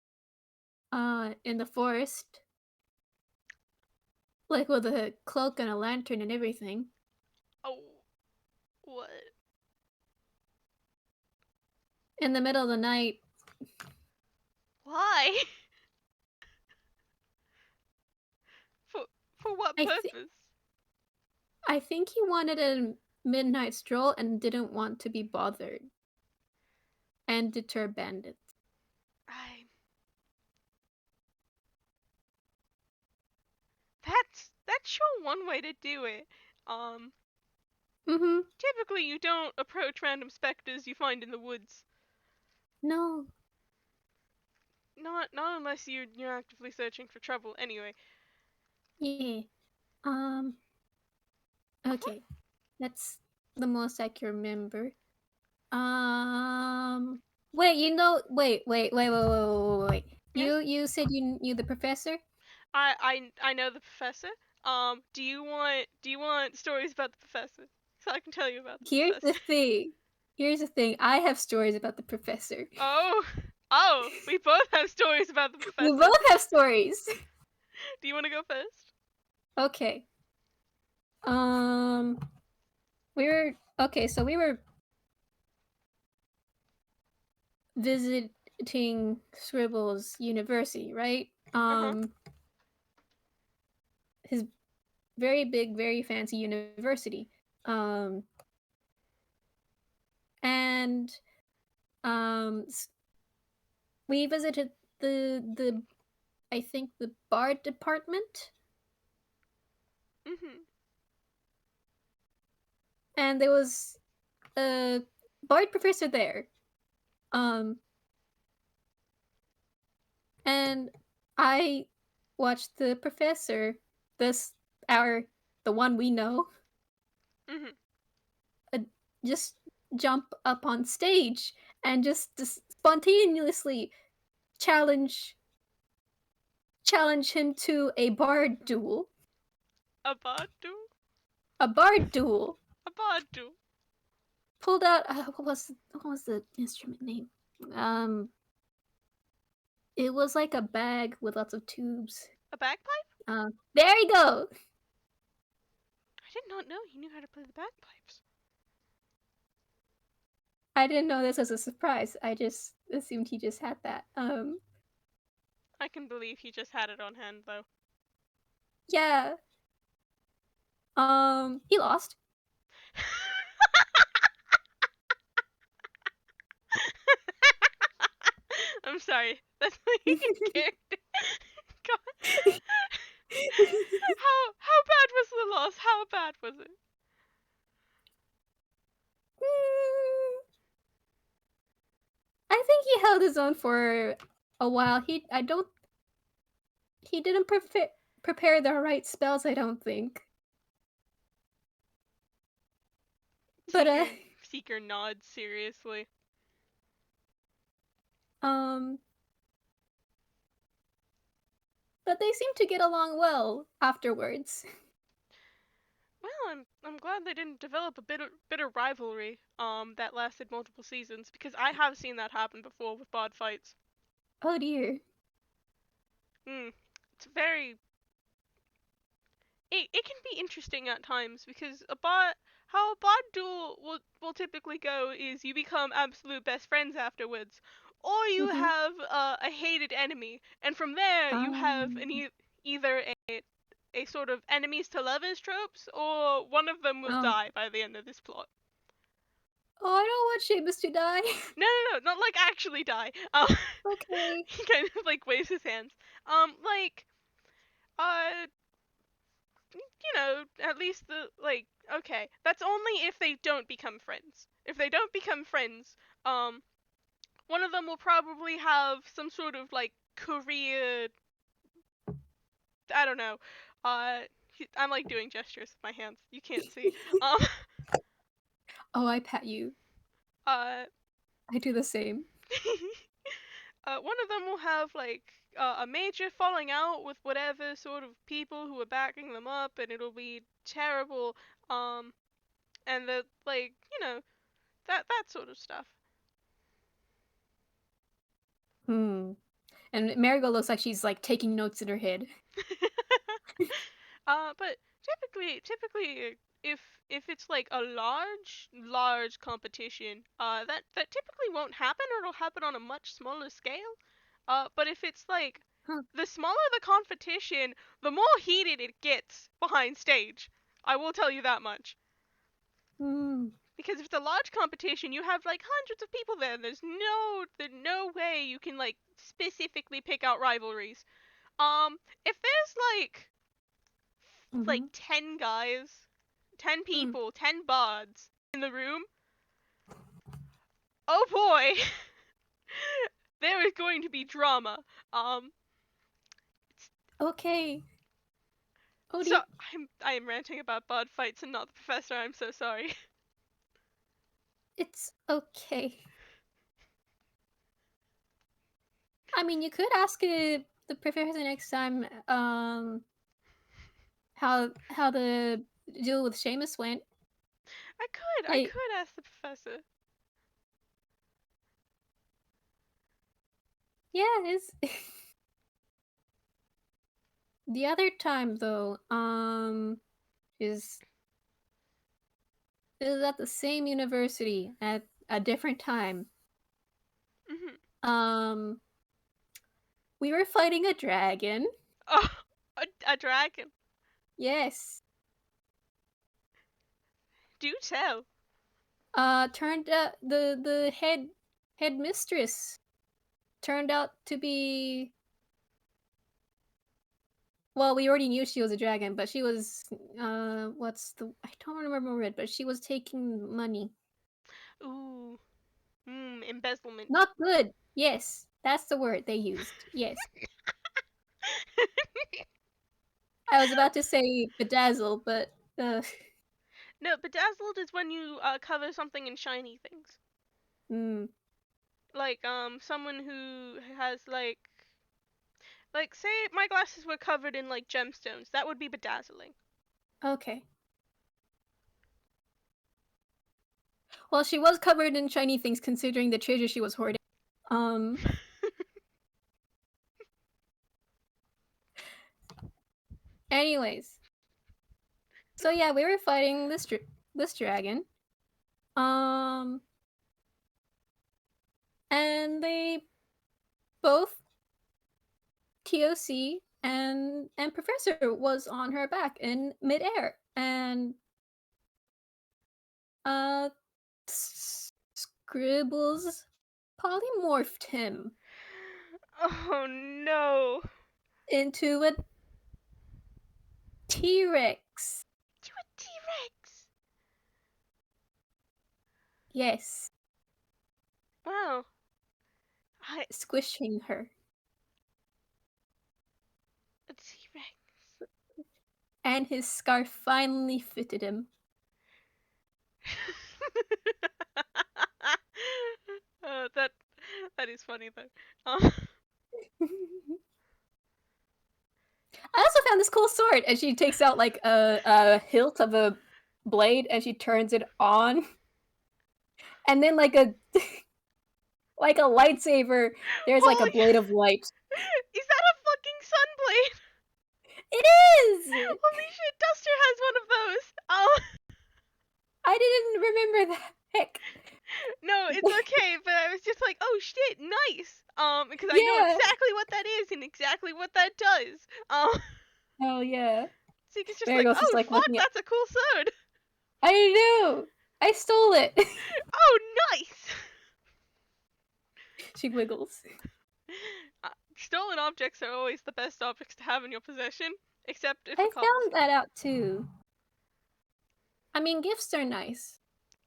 in the forest, like with a cloak and a lantern and everything. Oh, what? In the middle of the night. Why? for for what I think purpose? I think he wanted a midnight stroll and didn't want to be bothered and deter bandits. I. That's sure one way to do it. Um, Mm-hmm. Typically you don't approach random specters you find in the woods. No. Not unless you're actively searching for trouble. Anyway. Yeah. Uh-huh. Okay. That's the most I can remember. Um. Wait. Wait. Yes. You said you knew the professor. I know the professor. Do you want stories about the professor? So I can tell you about the Here's the professor. thing. Here's the thing. I have stories about the professor. Oh, oh, we both have stories about the We professor. both have stories. Do you want to go first? Okay. Um. We were okay. So we were visiting Scribble's university, right? Uh-huh. His very big, very fancy university. Um, and um, we visited the I think the bar department, Mhm. and there was a bard professor there. Um, and I watched the professor, this our the one we know, Mhm. uh, just jump up on stage and just spontaneously challenge challenge him to a bard duel. A badu? A bard duel. A badu. Pulled out what was the instrument name? It was like a bag with lots of tubes. A bagpipe? There you go. I did not know he knew how to play the bagpipes. I didn't know this was a surprise. I just assumed he just had that. I can believe he just had it on hand though. Yeah. He lost. I'm sorry. That's like in character. God. How bad was the loss? How bad was it? Mm, I think he held his own for a while. He didn't prepare the right spells, I don't think. But Seeker nods seriously. um but they seem to get along well afterwards. Well, I'm glad they didn't develop a bitter rivalry that lasted multiple seasons, because I have seen that happen before with bod fights. Oh dear. It's very it can be interesting at times, because a bot how a bot duel will typically go is you become absolute best friends afterwards, or you Mhm. have a hated enemy, and from there you have either a sort of enemies to lovers tropes, or one of them will Oh. die by the end of this plot. Oh, I don't want Seamus to die. No, not like actually die. Okay. He kind of like waves his hands. Like, uh, at least okay, that's only if they don't become friends. If they don't become friends, one of them will probably have some sort of like career. I don't know. Uh, I'm like doing gestures with my hands. You can't see. Um, Oh, I pat you. uh, I do the same. one of them will have like a major falling out with whatever sort of people who are backing them up, and it'll be terrible. Um, and the like, that sort of stuff. Hmm. And Marigold looks like she's like taking notes in her head. But typically, if it's like a large competition, that typically won't happen, or it'll happen on a much smaller scale. But if it's like Huh. the smaller the competition, the more heated it gets behind stage. I will tell you that much. Hmm. Because if it's a large competition, you have like hundreds of people there. There's no way you can like specifically pick out rivalries. If there's like Mhm. 10 guys, 10 Hmm. people, 10 bards in the room, oh boy, there is going to be drama. Um, Okay. Oh so dear. I am ranting about bard fights and not the professor. I'm so sorry. It's okay. I mean, you could ask the professor next time how the deal with Seamus went. I Like, could ask the professor. yeah, it's the other time though, is is at the same university at a different time. Hmm. Um, we were fighting a dragon. Oh, a dragon. Yes. Do tell. Turned out the headmistress turned out to be, well, we already knew she was a dragon, but she was what's the, I don't remember it, but she was taking money. Ooh, embezzlement. Not good. Yes, that's the word they used. Yes. I was about to say bedazzle, but uh No, bedazzled is when you cover something in shiny things. mm, Like someone who has like say my glasses were covered in like gemstones. That would be bedazzling. okay. Well, she was covered in shiny things considering the treasure she was hoarding. Um anyways. So yeah, we were fighting this dragon. Um and they both TOC and Professor was on her back in midair. and uh Scribbles polymorphed him Oh no. into a T-Rex. To a T-Rex. Yes, Wow. I squishing her. a T-Rex. And his scarf finally fitted him. That is funny though. Um, I also found this cool sword, and she takes out like a hilt of a blade, and she turns it on, and then like a like a lightsaber. There's like a holy, blade of light. is that a fucking sunblade? It is. Holy shit, Duster has one of those. Oh I didn't remember that. Heck. no, it's okay, but I was just like, oh shit, nice. Because I know Yeah. exactly what that is and exactly what that does. Oh yeah. Seeker's just like, Marigold's just oh like fuck, looking at. that's a cool sword. I know. I stole it. Oh nice. She wiggles. Stolen objects are always the best objects to have in your possession, except if I a cop is found that out too. I mean, gifts are nice.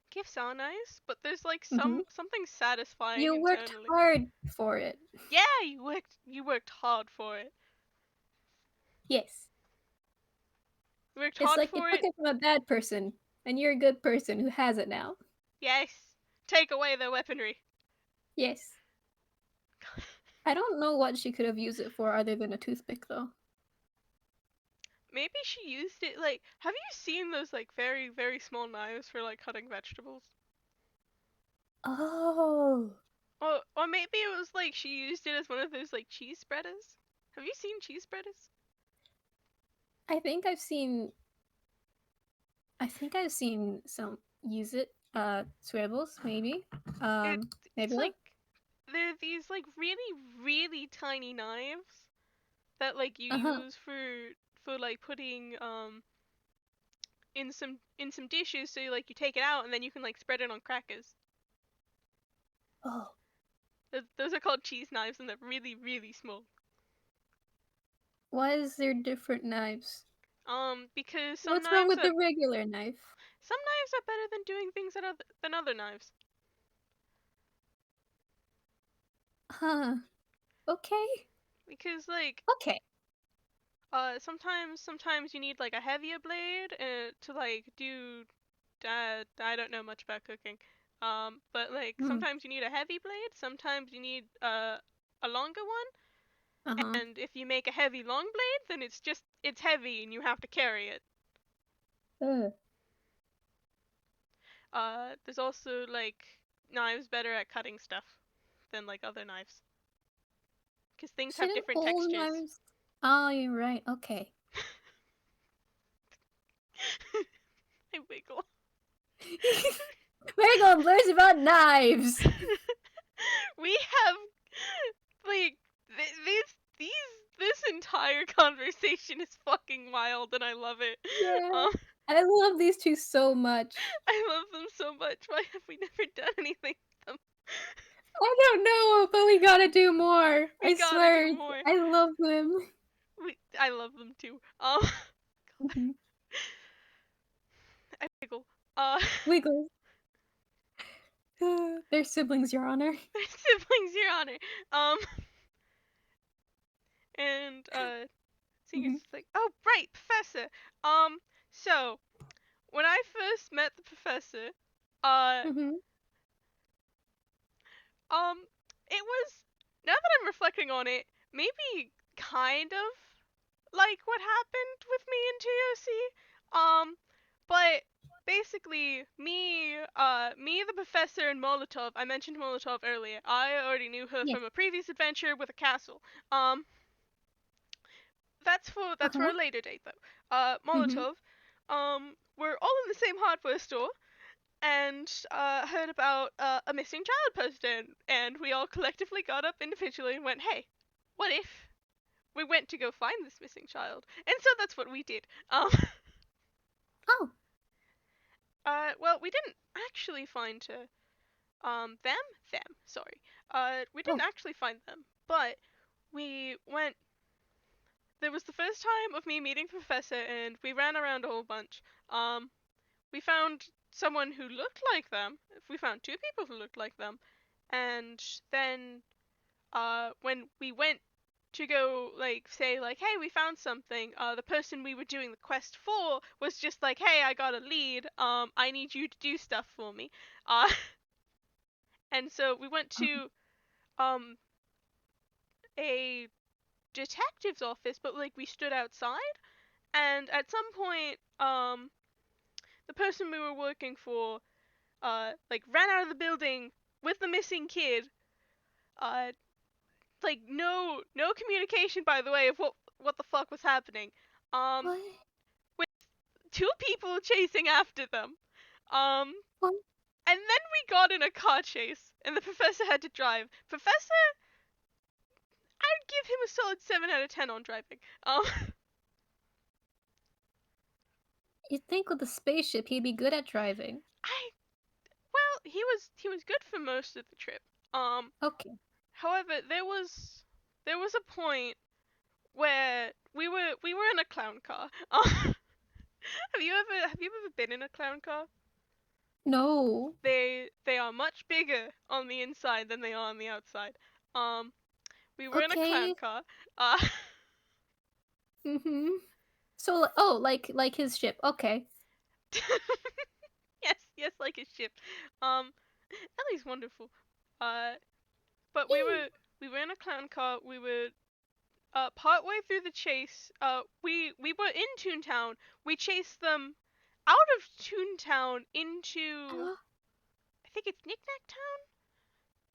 Gifts are nice, but there's like Hmm. something satisfying You worked internally. hard for it. Yeah, you worked hard for it. Yes. You worked It's hard like you for took it. it from a bad person, and you're a good person who has it now. Yes. Take away their weaponry. Yes. I don't know what she could have used it for other than a toothpick, though. Maybe she used it like. Have you seen those like very very small knives for like cutting vegetables? Oh. Or maybe it was like she used it as one of those like cheese spreaders. Have you seen cheese spreaders? I think I've seen. I think I've seen some use it. Scribbles, maybe. It Maybe it's not. like they're these like really really tiny knives that like you Uh huh. use for like putting in some dishes, so like you take it out and then you can like spread it on crackers. Oh. Those are called cheese knives and they're really really small. Why is there different knives? Because What's wrong with the regular knife? some knives are better than doing things than other knives. Huh. Okay. Because like Okay. sometimes you need like a heavier blade to like do I don't know much about cooking. But like Hmm. sometimes you need a heavy blade, sometimes you need a longer one, Uh huh. and if you make a heavy long blade, then it's heavy and you have to carry it. Ugh. There's also like knives better at cutting stuff than like other knives because things have Shouldn't different old textures. knives? Oh, you're right. Okay. I wiggle. Marigold learns about knives. We have like this entire conversation is fucking wild and I love it. Yeah. Um, I love these two so much. I love them so much. Why have we never done anything with them? I don't know, but we gotta do more. We I gotta do swear. more. I love them. I love them too. Mhm. I wiggle. Uh, Wiggles. They're siblings, Your Honor. siblings, Your Honor. Um, and Seeker's Hmm. just like, oh right, Professor. So when I first met the professor, uh, Hmm. Um, it was, now that I'm reflecting on it, maybe kind of like what happened with me in TOC. But basically, me, the professor, and Molotov. I mentioned Molotov earlier. I already knew her Yes. from a previous adventure with a castle. Uh That's for huh. a later date though. Hmm. Molotov. We're all in the same hardware store and heard about a missing child poster, and we all collectively got up individually and went, "Hey, what if we went to go find this missing child?" And so that's what we did. we didn't actually find her. Sorry. We didn't Oh, actually find them, but we went. There was the first time of me meeting Professor, and we ran around a whole bunch. We found someone who looked like them. We found two people who looked like them, and then when we went to go like say like, hey, we found something, the person we were doing the quest for was just like, hey, I got a lead. I need you to do stuff for me. Uh, and so we went to um a detective's office, but like we stood outside, and at some point, the person we were working for, like ran out of the building with the missing kid. Uh, like no communication, by the way, of what the fuck was happening. Um, what? with two people chasing after them. Um, What? and then we got in a car chase, and the professor had to drive. Professor, I'd give him a solid 7 out of 10 on driving. You'd think with the spaceship he'd be good at driving. I well, he was good for most of the trip. Okay. However, there was a point where we were in a clown car. Have you ever been in a clown car? No. They are much bigger on the inside than they are on the outside. Um, we were in a clown Okay. car. Mm-hmm. So, oh, like his ship. Okay. Yes, yes, like a ship. Ellie's wonderful. Uh, but we Ew. were we were in a clown car. We were partway through the chase. We were in Toontown. We chased them out of Toontown into, I think it's Knickknack Town.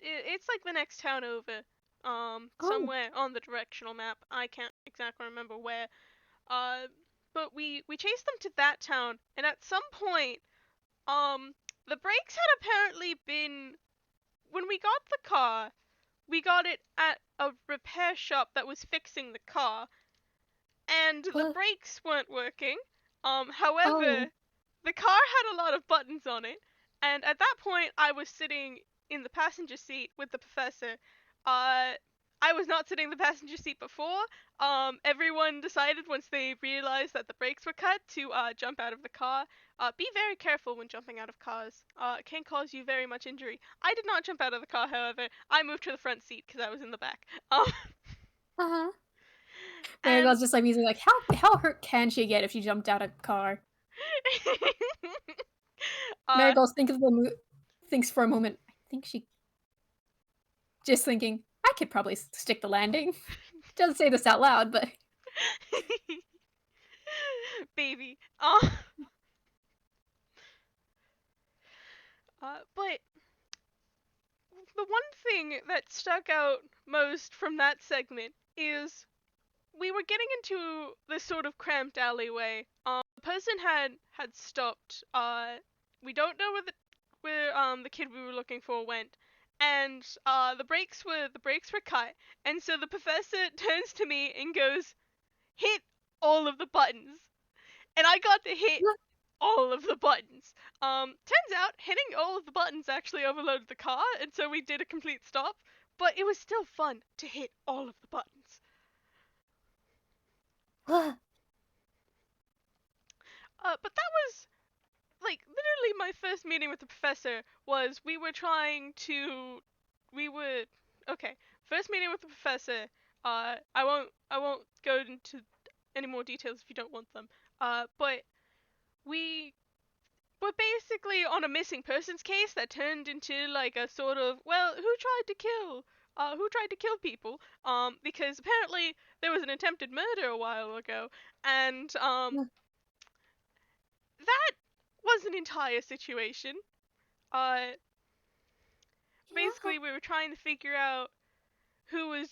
It's like the next town over. Oh, Somewhere on the directional map. I can't exactly remember where. Uh, but we chased them to that town, and at some point, the brakes had apparently been, when we got the car, we got it at a repair shop that was fixing the car, and the what? brakes weren't working. Oh, However, the car had a lot of buttons on it, and at that point, I was sitting in the passenger seat with the professor. Uh, I was not sitting in the passenger seat before. Everyone decided once they realized that the brakes were cut to jump out of the car. Be very careful when jumping out of cars. It can cause you very much injury. I did not jump out of the car, however. I moved to the front seat because I was in the back. uh-huh. And Marigold's just like musing, like, how hurt can she get if she jumped out of a car? uh, Marigold thinks for a moment. I think she just thinking, I could probably stick the landing. Doesn't say this out loud, but baby. But the one thing that stuck out most from that segment is we were getting into this sort of cramped alleyway. The person had stopped. We don't know where the kid we were looking for went, and the brakes were cut. And so the professor turns to me and goes, "Hit all of the buttons." And I got to hit all of the buttons. Turns out hitting all of the buttons actually overloaded the car, and so we did a complete stop. But it was still fun to hit all of the buttons. But that was like literally my first meeting with the professor. Was we were okay. First meeting with the professor. I won't go into any more details if you don't want them. But we were basically on a missing persons case that turned into like a sort of, well, who tried to kill people, because apparently there was an attempted murder a while ago, and that was an entire situation. uh yeah. Basically we were trying to figure out who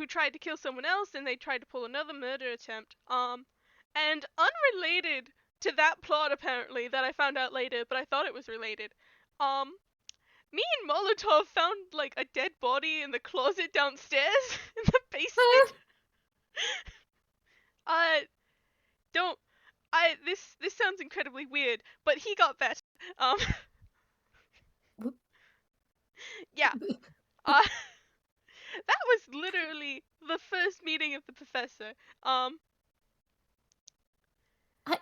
tried to kill someone else, and they tried to pull another murder attempt. And unrelated to that plot, apparently, that I found out later, but I thought it was related. Um, Me and Molotov found like a dead body in the closet downstairs in the basement. Uh, don't. This sounds incredibly weird, but he got better. Um, Yeah. Uh, that was literally the first meeting of the professor. I And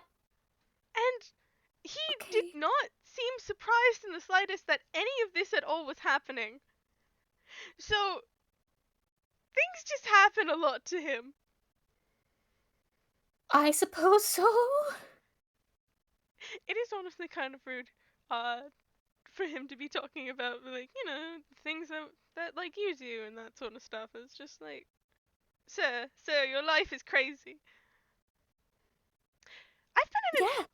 he did okay. not seem surprised in the slightest that any of this at all was happening. So, things just happen a lot to him. I suppose so. It is honestly kind of rude, for him to be talking about, like, things that like, you do and that sort of stuff. It's just like, sir, your life is crazy. I've been in Yeah.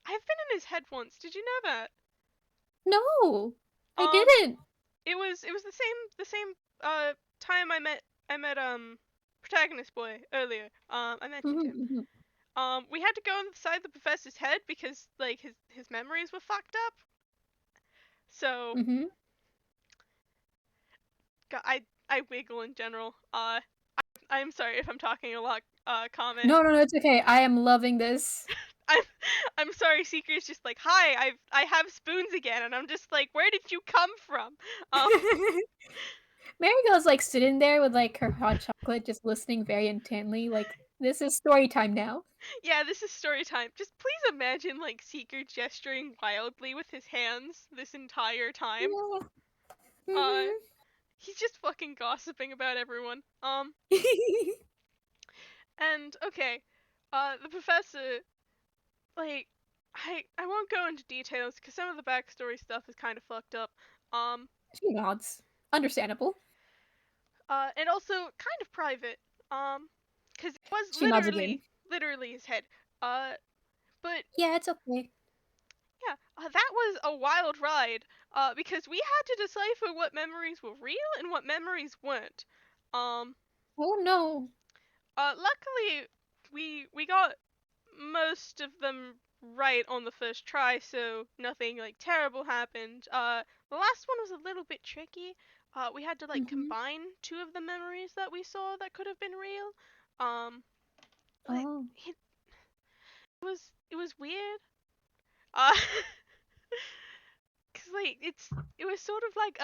I've been in his head once. Did you know that? No. I Um, didn't. it was the same time I met protagonist boy earlier. I mentioned him. Mhm. We had to go inside the professor's head because like his memories were fucked up. So Mhm. I wiggle in general. I'm sorry if I'm talking a lot. Comet. No, it's okay. I am loving this. I'm I'm sorry. Seeker's just like, hi. I have spoons again, and I'm just like, where did you come from? Um, Marigold's like sitting there with like her hot chocolate, just listening very intently. Like this is story time now. yeah, this is story time. Just please imagine like Seeker gesturing wildly with his hands this entire time. Yeah. Uh, Mhm. he's just fucking gossiping about everyone. And okay, the professor, like, I won't go into details because some of the backstory stuff is kind of fucked up. Um, She nods. Understandable. and also kind of private. Because it was She nods again. literally his head. Uh, but Yeah, it's okay. yeah, that was a wild ride. Because we had to decipher what memories were real and what memories weren't. Um, Oh no. luckily we got most of them right on the first try, so nothing like terrible happened. The last one was a little bit tricky. We had to like Mhm. combine two of the memories that we saw that could have been real. Um, but Oh. it was weird. Uh, cause like it was sort of like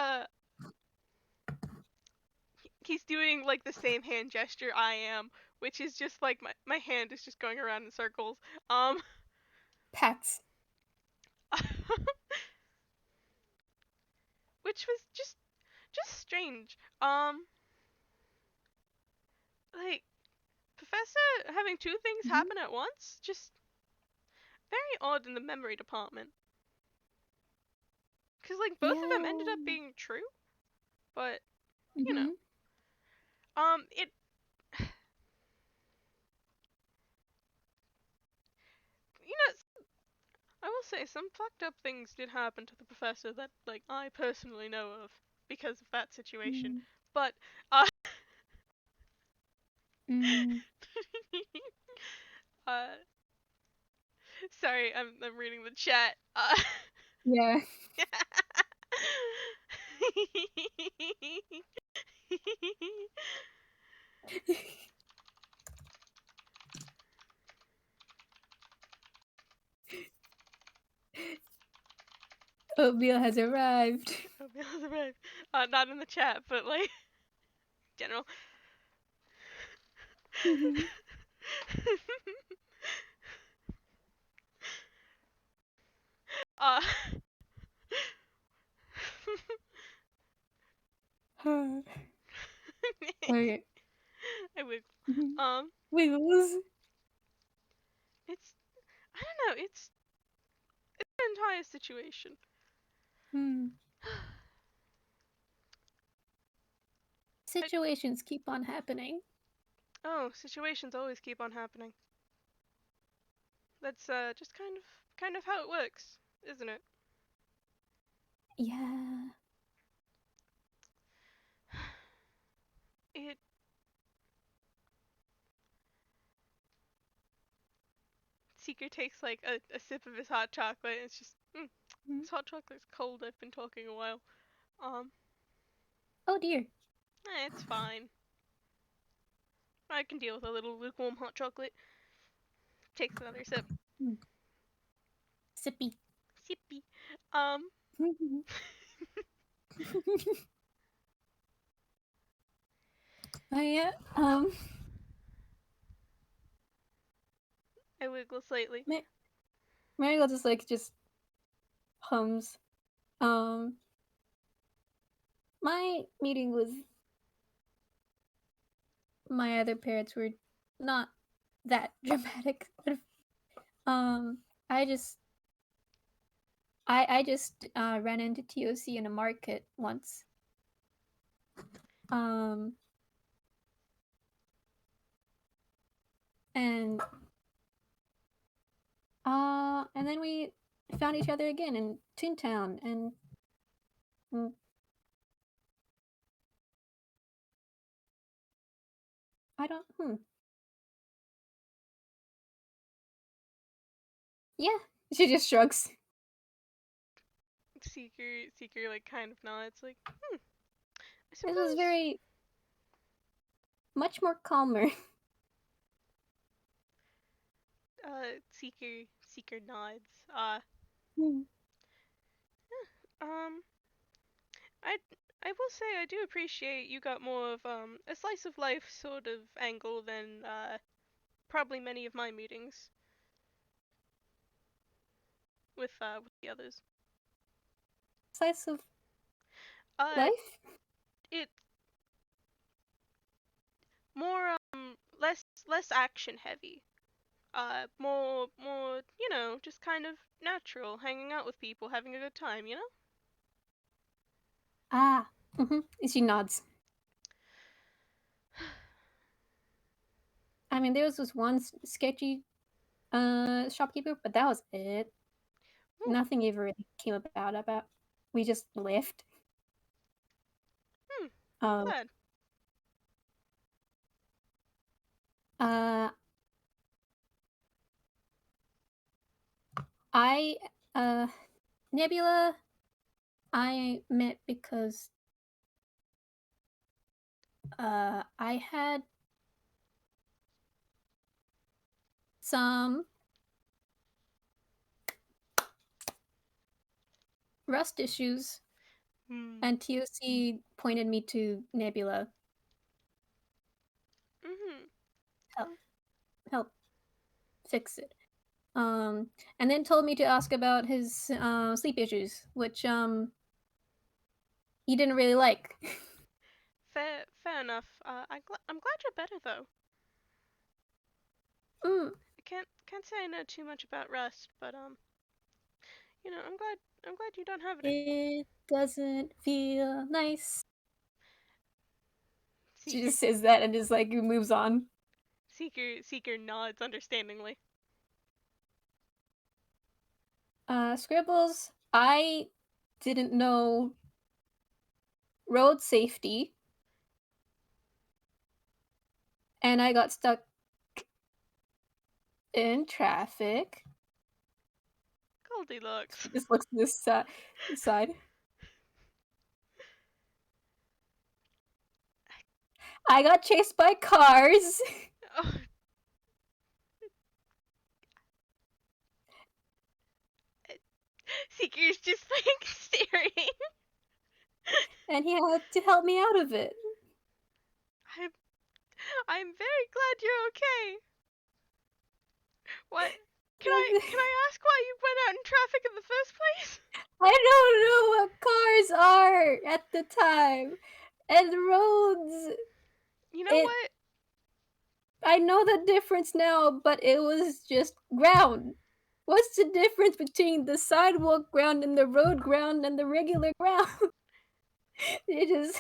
he's doing like the same hand gesture I am, which is just like my hand is just going around in circles. Um, Pets. which was just strange. Like Professor having two things Mhm. happen at once, just very odd in the memory department. Cause like both of them ended Yeah. up being true, but you know, Mhm. it. You know, I will say some fucked up things did happen to the professor that like I personally know of because of that situation. Mm. But uh, Mm. uh, sorry, I'm reading the chat. Yeah. Oatmeal has arrived. Not in the chat, but like general. Mhm. uh, Okay. I would. Mhm. Um, Wiggles. it's I don't know. It's an entire situation. Hmm. I, Situations keep on happening. oh, situations always keep on happening. That's just kind of how it works, isn't it? Yeah. It Seeker takes like a sip of his hot chocolate. And it's just Mhm. this hot chocolate's cold. I've been talking a while. Um, Oh dear. it's fine. I can deal with a little lukewarm hot chocolate. Takes another sip. Hmm. Sippy. Sippy. Um, Oh yeah. I wiggle slightly. Marigold just hums. Um, my meeting with my other parents were not that dramatic. Um, I just I ran into TOC in a market once. Um, and and then we found each other again in Toontown, and mm, I don't. Yeah, she just shrugs. Seeker like kind of nods, like, I This was suppose. very much more calmer. Seeker nods. Hmm. Um, I I will say I do appreciate you got more of a slice of life sort of angle than probably many of my meetings with the others. Slice of Uh, life. it more less action heavy. More just kind of natural, hanging out with people, having a good time, you know? Ah. She nods. I mean, there was this one sketchy shopkeeper, but that was it. Ooh, Nothing ever really came about. We just left. hmm, Um. glad. Uh. I. Uh. Nebula. I met because I had some rust issues, Hmm. and TOC pointed me to Nebula. Mhm. Help, help fix it. And then told me to ask about his sleep issues, which he didn't really like. Fair enough. I'm glad you're better though. Mm, I can't say I know too much about Rust, but I'm glad you don't have it. it doesn't feel nice. She Seeker just says that and just like moves on. Seeker nods understandingly. Scribbles, I didn't know road safety, and I got stuck in traffic. Goldilocks. She just looks to this side. I got chased by cars, Oh, Seeker's just like staring. and he had to help me out of it. I'm I'm very glad you're okay. What? Can I ask why you went out in traffic in the first place? I don't know what cars are at the time. And the roads, You know it what? I know the difference now, but it was just ground. What's the difference between the sidewalk ground and the road ground and the regular ground? It is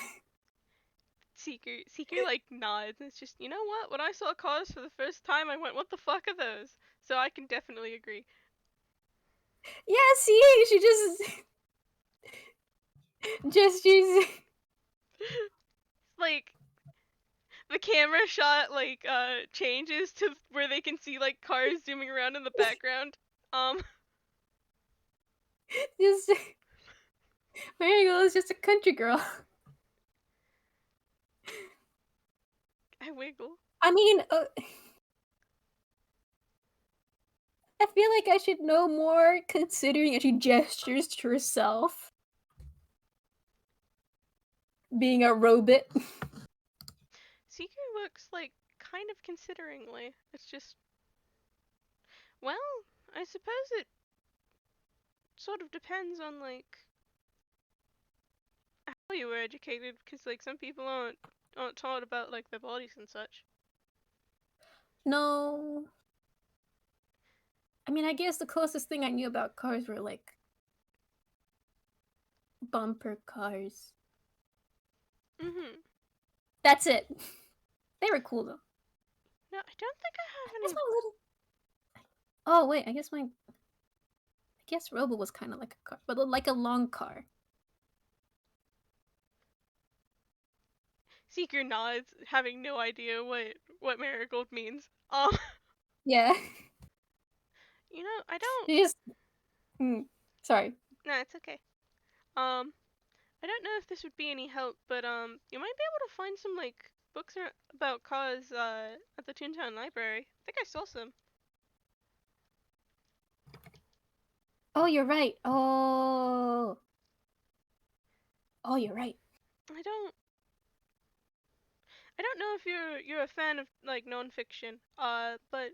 Seeker like nods and it's just, you know what? When I saw cars for the first time, I went, what the fuck are those? So I can definitely agree. yeah, see, she just she's Like the camera shot like changes to where they can see like cars zooming around in the background. Um, just Marigold is just a country girl. I wiggle. I mean, I feel like I should know more considering that she gestures to herself. being a robot. Seeker looks like kind of consideringly. It's just, well, I suppose it sort of depends on like how you were educated, because like some people aren't taught about like their bodies and such. No. I mean, I guess the closest thing I knew about cars were like bumper cars. Mhm. That's it. They were cool though. No, I don't think I I have guess any. my little. Oh wait, I guess Robo was kind of like a car, but like a long car. Seeker nods, having no idea what marigold means. Yeah. I don't. You just. Mm, sorry. No, it's okay. Um, I don't know if this would be any help, but you might be able to find some like books about cars at the Toontown Library. I think I saw some. Oh, you're right. Oh. Oh, you're right. I don't. I don't know if you're a fan of like nonfiction. But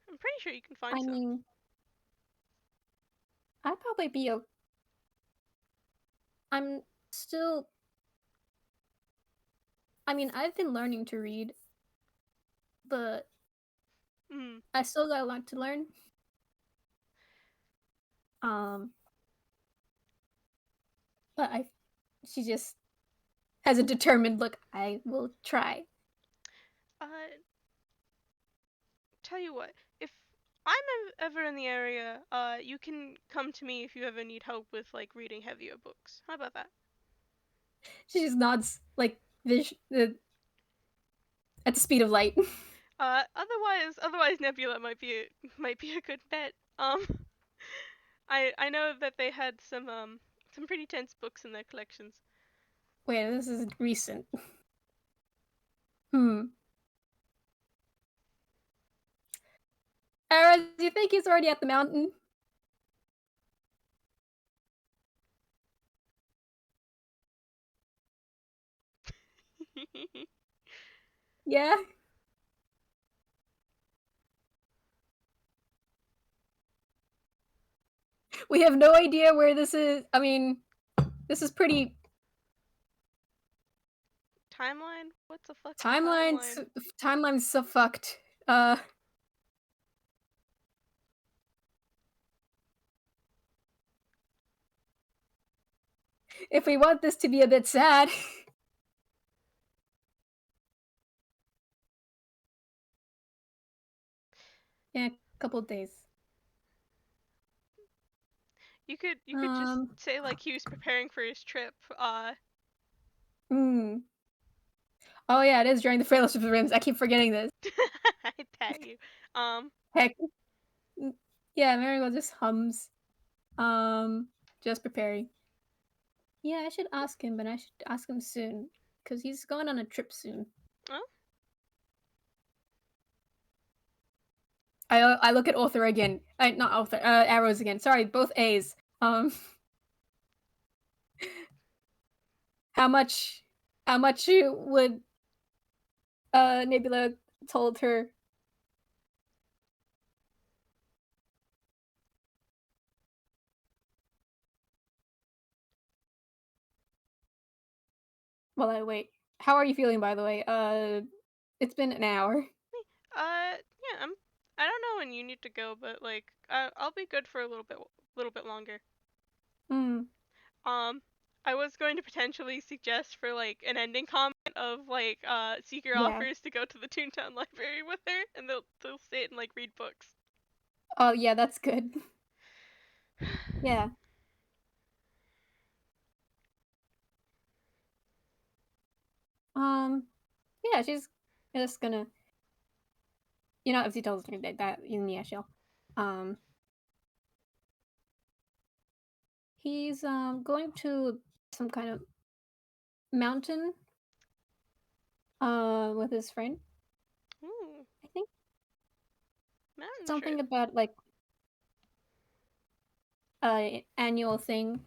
I'm pretty sure you can find I some. mean, I'd probably be a. I'm still. I mean, I've been learning to read, but Hmm. I still got a lot to learn. Um, but she just has a determined look. I will try. Uh, Tell you what. If I'm ever in the area, you can come to me if you ever need help with like reading heavier books. How about that? She just nods like at the speed of light. Otherwise Nebula might be a good bet. I know that they had some pretty tense books in their collections. Wait, this is recent. Hmm. Ara, do you think he's already at the mountain? Yeah. We have no idea where this is. I mean, this is pretty Timeline? What's a fucking timelines. timeline? Timelines so fucked. Uh, if we want this to be a bit sad. Yeah, a couple of days. You could just say like he was preparing for his trip. Hmm. Oh yeah, it is during the Fellowship of the Rims. I keep forgetting this. I bet you. Um, Heck. Yeah, Marigold just hums. Um, just preparing. Yeah, I should ask him, but I should ask him soon because he's going on a trip soon. oh, I look at author again. Not author. Arrows again. Sorry, both A's. Um, how much? How much would Nebula told her? While I wait. How are you feeling, by the way? It's been an hour. yeah. I don't know when you need to go, but like, I'll be good for a little bit longer. Hmm. Um, I was going to potentially suggest for like an ending comment of like, Seeker Yeah. offers to go to the Toontown Library with her, and they'll sit and like read books. Oh yeah, that's good. Yeah. Um. Yeah, she's just gonna. If she tells her that in the shell. Um. He's going to some kind of mountain with his friend. Ooh, I think mountain something trip. about like annual thing.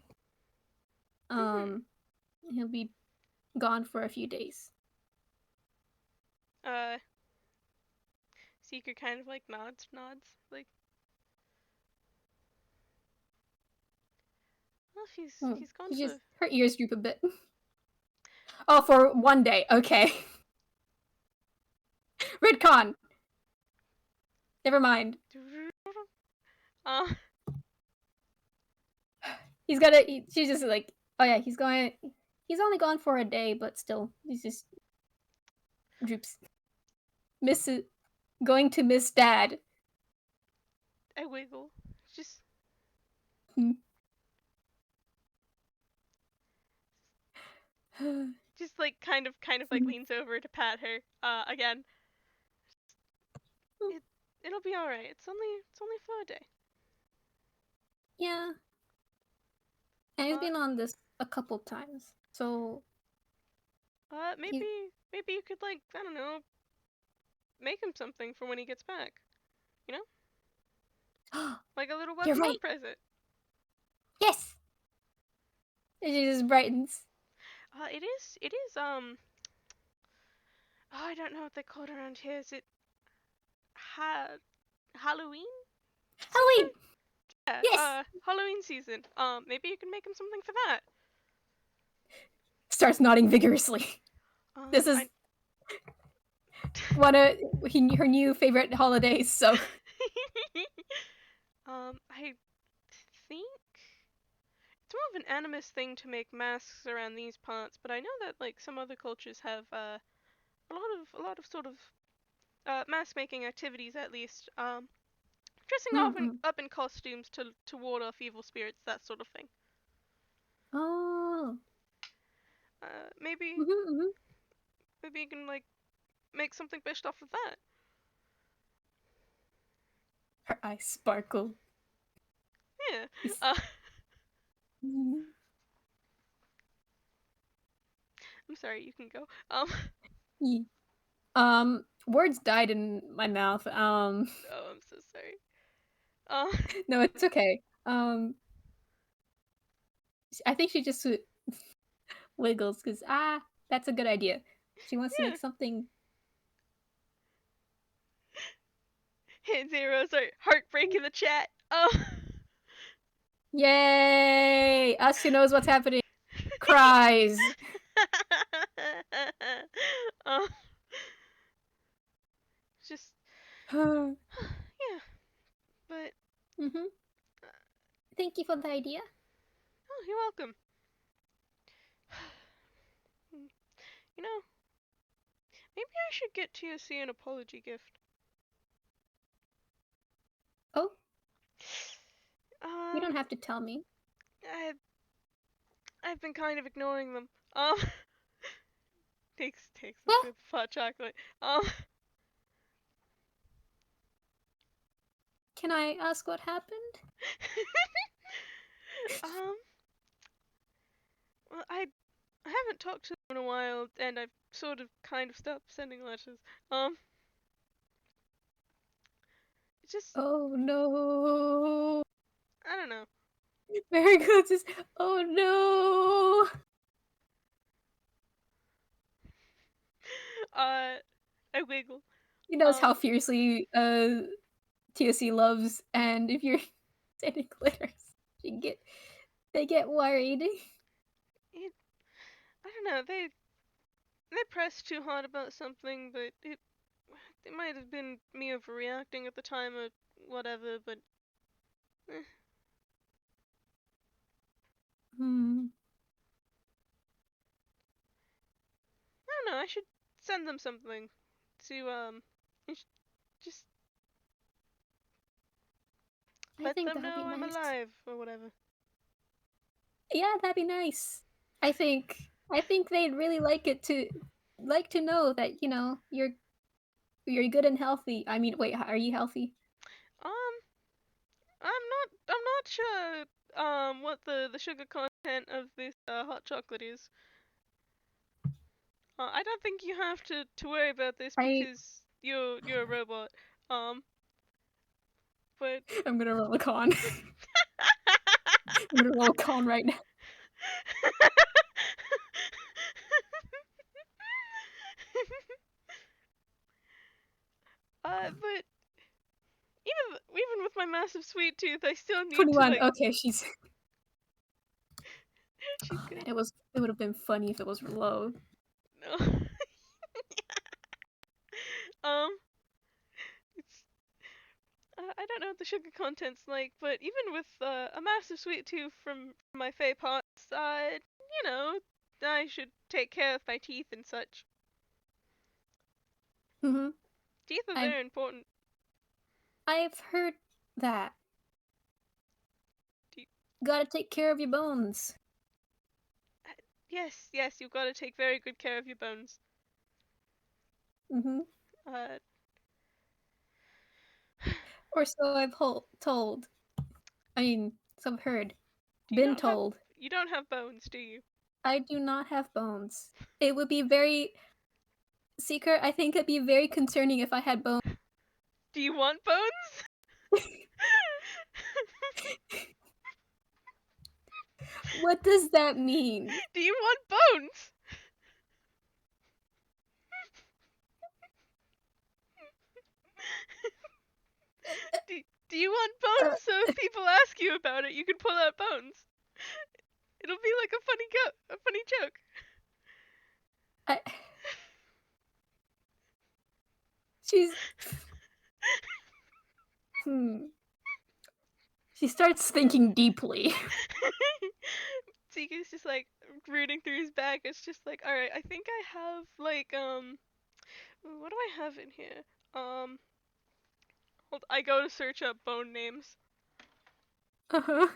Hmm. Um He'll be gone for a few days. Seeker kind of like nods, like, well, he's gone She just for. her ears droop a bit. Oh, for one day. Okay. Redcon. Never mind. Uh, He's gonna. She's just like, oh yeah, he's going. He's only gone for a day, but still, he's just droops. Miss going to miss Dad. I wiggle, just just like kind of like leans over to pat her. Again, it'll be all right. It's only for a day. Yeah, and he's been on this a couple times, so maybe you could, like, I don't know, make him something for when he gets back. You know, like a little you're welcome home right. present. Yes. And she just brightens. It is oh, I don't know what they call it around here. Is it Halloween season? Halloween. Yeah, Yes. Halloween season. Maybe you can make him something for that. Starts nodding vigorously. This is one of her new favorite holidays. So I think it's more of an animist thing to make masks around these parts, but I know that, like, some other cultures have a lot of sort of mask making activities, at least. Dressing up in costumes to ward off evil spirits, that sort of thing. Oh. Maybe maybe you can, like, make something based off of that. Her eyes sparkle. Yeah. I'm sorry, you can go. Words died in my mouth. Oh, I'm so sorry. No, it's okay. I think she just wiggles because that's a good idea. She wants to Yeah. make something. Hit zeros are heartbreak in the chat. Yay! Us who knows what's happening cries. Just Yeah. but Thank you for the idea. oh, you're welcome. You know, maybe I should get TSC an apology gift. Oh, you don't have to tell me. I've been kind of ignoring them. Takes a sip of hot chocolate. Can I ask what happened? Well, I haven't talked to them in a while, and I've sort of kind of stopped sending letters. Just, Oh no. I don't know. Marigold says, oh no. I wiggle. He knows how fiercely TSC loves, and if you're sending letters, they get worried. I don't know. They pressed too hard about something, but it might have been me overreacting at the time or whatever. But I don't know. I should send them something to just let think them that'd be know I'm nice. alive or whatever. Yeah, that'd be nice. I think they'd really like to know that you're good and healthy. I mean, wait, are you healthy? I'm not sure what the sugar content of this hot chocolate is. I don't think you have to worry about this because you're a robot. But I'm gonna roll a con. I'm gonna roll a con right now. But even with my massive sweet tooth, I still need to 21. like. Okay, she's. She's Oh good. man, it would have been funny if it was low. No. It's I don't know what the sugar content's like, but even with a massive sweet tooth from my fey parts, you know, I should take care of my teeth and such. Mm-hmm. Teeth are I've very important. I've heard that. Do Gotta take care of your bones. yes, you've got to take very good care of your bones. Mm-hmm. Uh, Or so I've told. I mean, so I've heard. do you Been not have told. you don't have bones, do you? I do not have bones. It would be very Seeker, I think it'd be very concerning if I had bones. Do you want bones? What does that mean? Do you want bones? Do you want Uh, bones so if people ask you about it, you can pull out bones? It'll be like a funny joke. I, she's hmm. She starts thinking deeply. Seeker's just like rooting through his bag. It's just like, alright, I think I have like what do I have in here? I go to search up bone names. Uh-huh.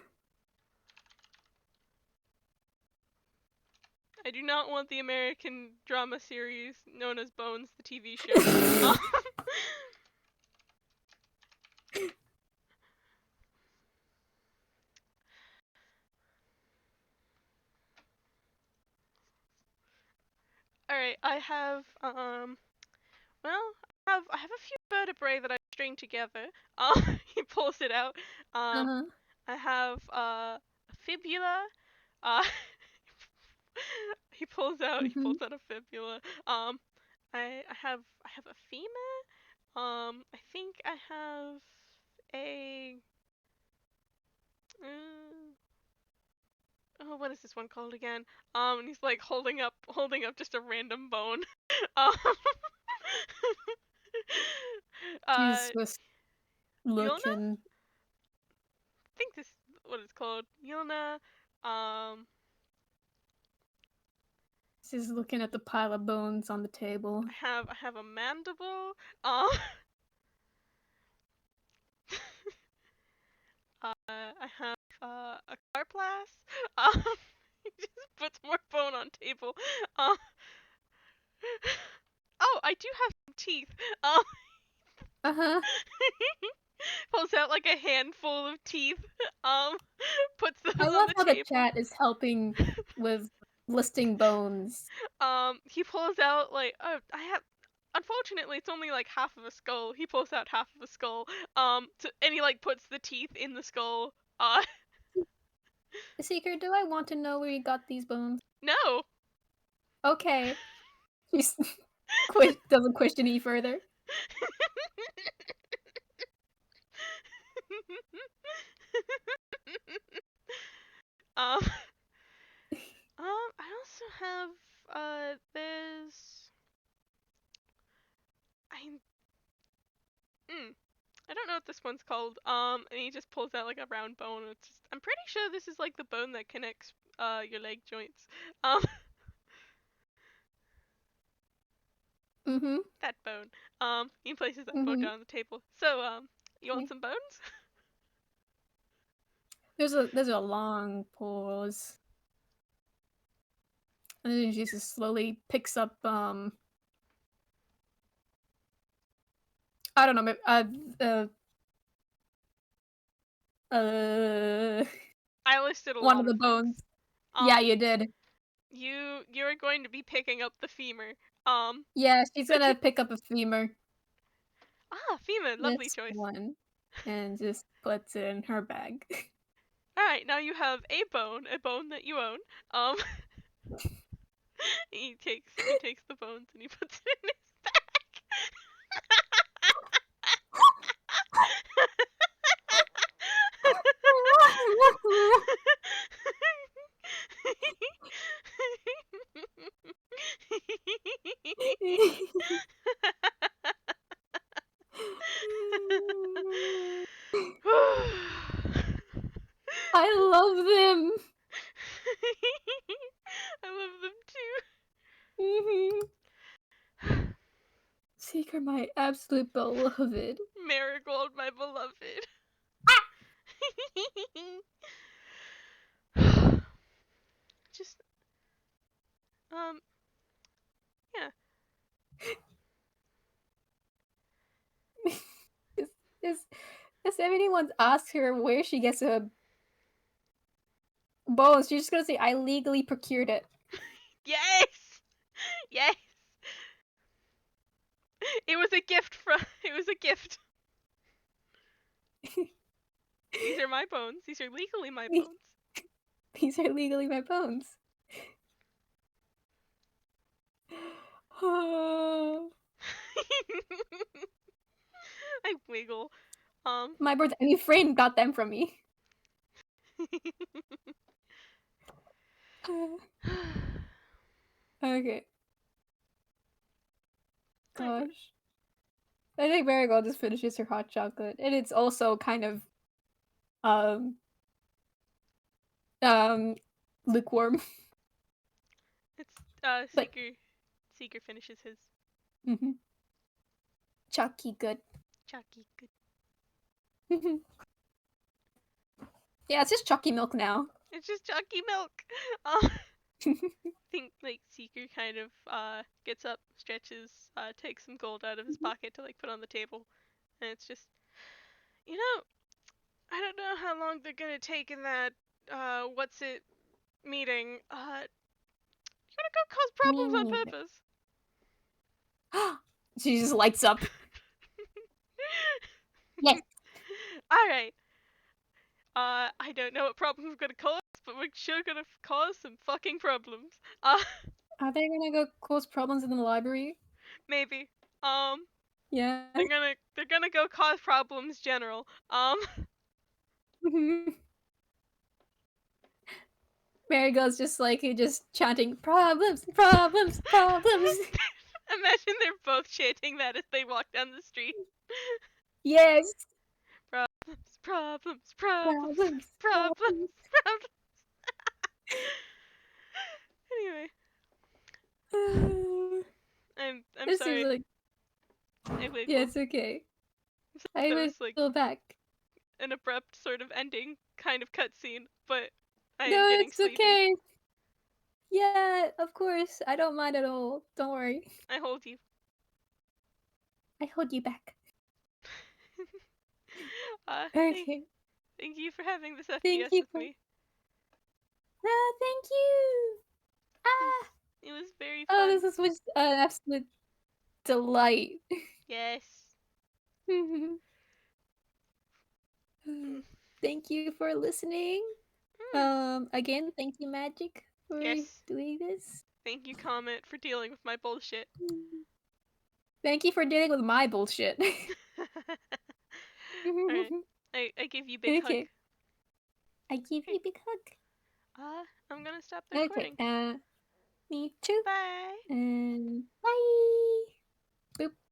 I do not want the American drama series known as Bones, the TV show. Alright, I have well, I have a few vertebrae that I string together. He pulls it out. Um, Uh-huh. I have a fibula. Uh, he Mm-hmm. pulls out a fibula. I have a femur. I think I have a uh, oh, what is this one called again? And he's like holding up just a random bone. um, uh, She's just Yulna? looking. I think this is what it's called. Yulna. Um, She's looking at the pile of bones on the table. I have a mandible. Um, I have a carplas. Um, he just puts more bone on table. Um, oh, I do have some teeth. Um, Uh-huh. pulls out like a handful of teeth. Um, puts I those on love the how the table. chat is helping with listing bones. He pulls out like I have. Unfortunately, it's only like half of a skull. He pulls out half of a skull. And he like puts the teeth in the skull. Seeker, do I want to know where you got these bones? No. Okay. She doesn't question any further. um, I also have there's I mm, I don't know what this one's called. And he just pulls out like a round bone. It's just I'm pretty sure this is like the bone that connects your leg joints. Um, Mm-hmm. that bone. He places that bone Mm-hmm. down on the table. So you want Okay. some bones? There's a long pause. And then she just slowly picks up I don't know, I listed a one lot of of the things. bones. Yeah, Um, you did. you're going to be picking up the femur. Um, Yeah, she's gonna pick up a femur. femur, lovely This choice. one. And just puts it in her bag. All right, now you have a bone that you own. Um, he takes the bones and he puts it in his bag. I love them. I love them Seeker, my absolute beloved. Marigold, my beloved. Just, yeah. If anyone asks her where she gets her bones, she's just gonna say, I legally procured it. Yes! Yes! It was a gift it was a gift. These are my bones. These are legally my bones. These are legally my bones. I wiggle. My birth any friend got them from me. Okay. Gosh. I think Marigold just finishes her hot chocolate. And it's also kind of lukewarm. It's Seeker finishes his. Chucky good. Chucky good. Yeah, it's just Chucky milk now. It's just Chucky milk. I think like Seeker kind of gets up, stretches, takes some gold out of his pocket to like put on the table, and it's just, you know, I don't know how long they're gonna take in that what's it meeting. You gotta go cause problems on purpose. She just lights up. Yes. Alright. I don't know what problems we're gonna cause, but we're sure gonna cause some fucking problems. Are they gonna go cause problems in the library? Maybe. Yeah. They're gonna go cause problems general. Marigold's just like just chanting problems, problems, problems. Imagine they're both chanting that as they walk down the street. Yes. Problems, problems, problems, Problems, problems, problems. Anyway, I'm This sorry. seems like I wiggled. yeah, it's okay. I That will was like go back. an abrupt sort of ending kind of cutscene, but I am No, getting it's sleepy. okay. Yeah, of course. I don't mind at all. Don't worry. I hold you. I hold you back. Thank Okay. you for having this Thank FPS you with for me. thank you. Ah. It was very Oh, fun. this was an absolute delight. Yes. Thank you for listening. Again, thank you, Magic, for Yes. doing this. Thank you, Comet, for dealing with my bullshit. Thank you for dealing with my bullshit. Alright. I give you a big hug. Okay. I give you a big hug. I'm gonna stop the Okay. recording. Me too. Bye.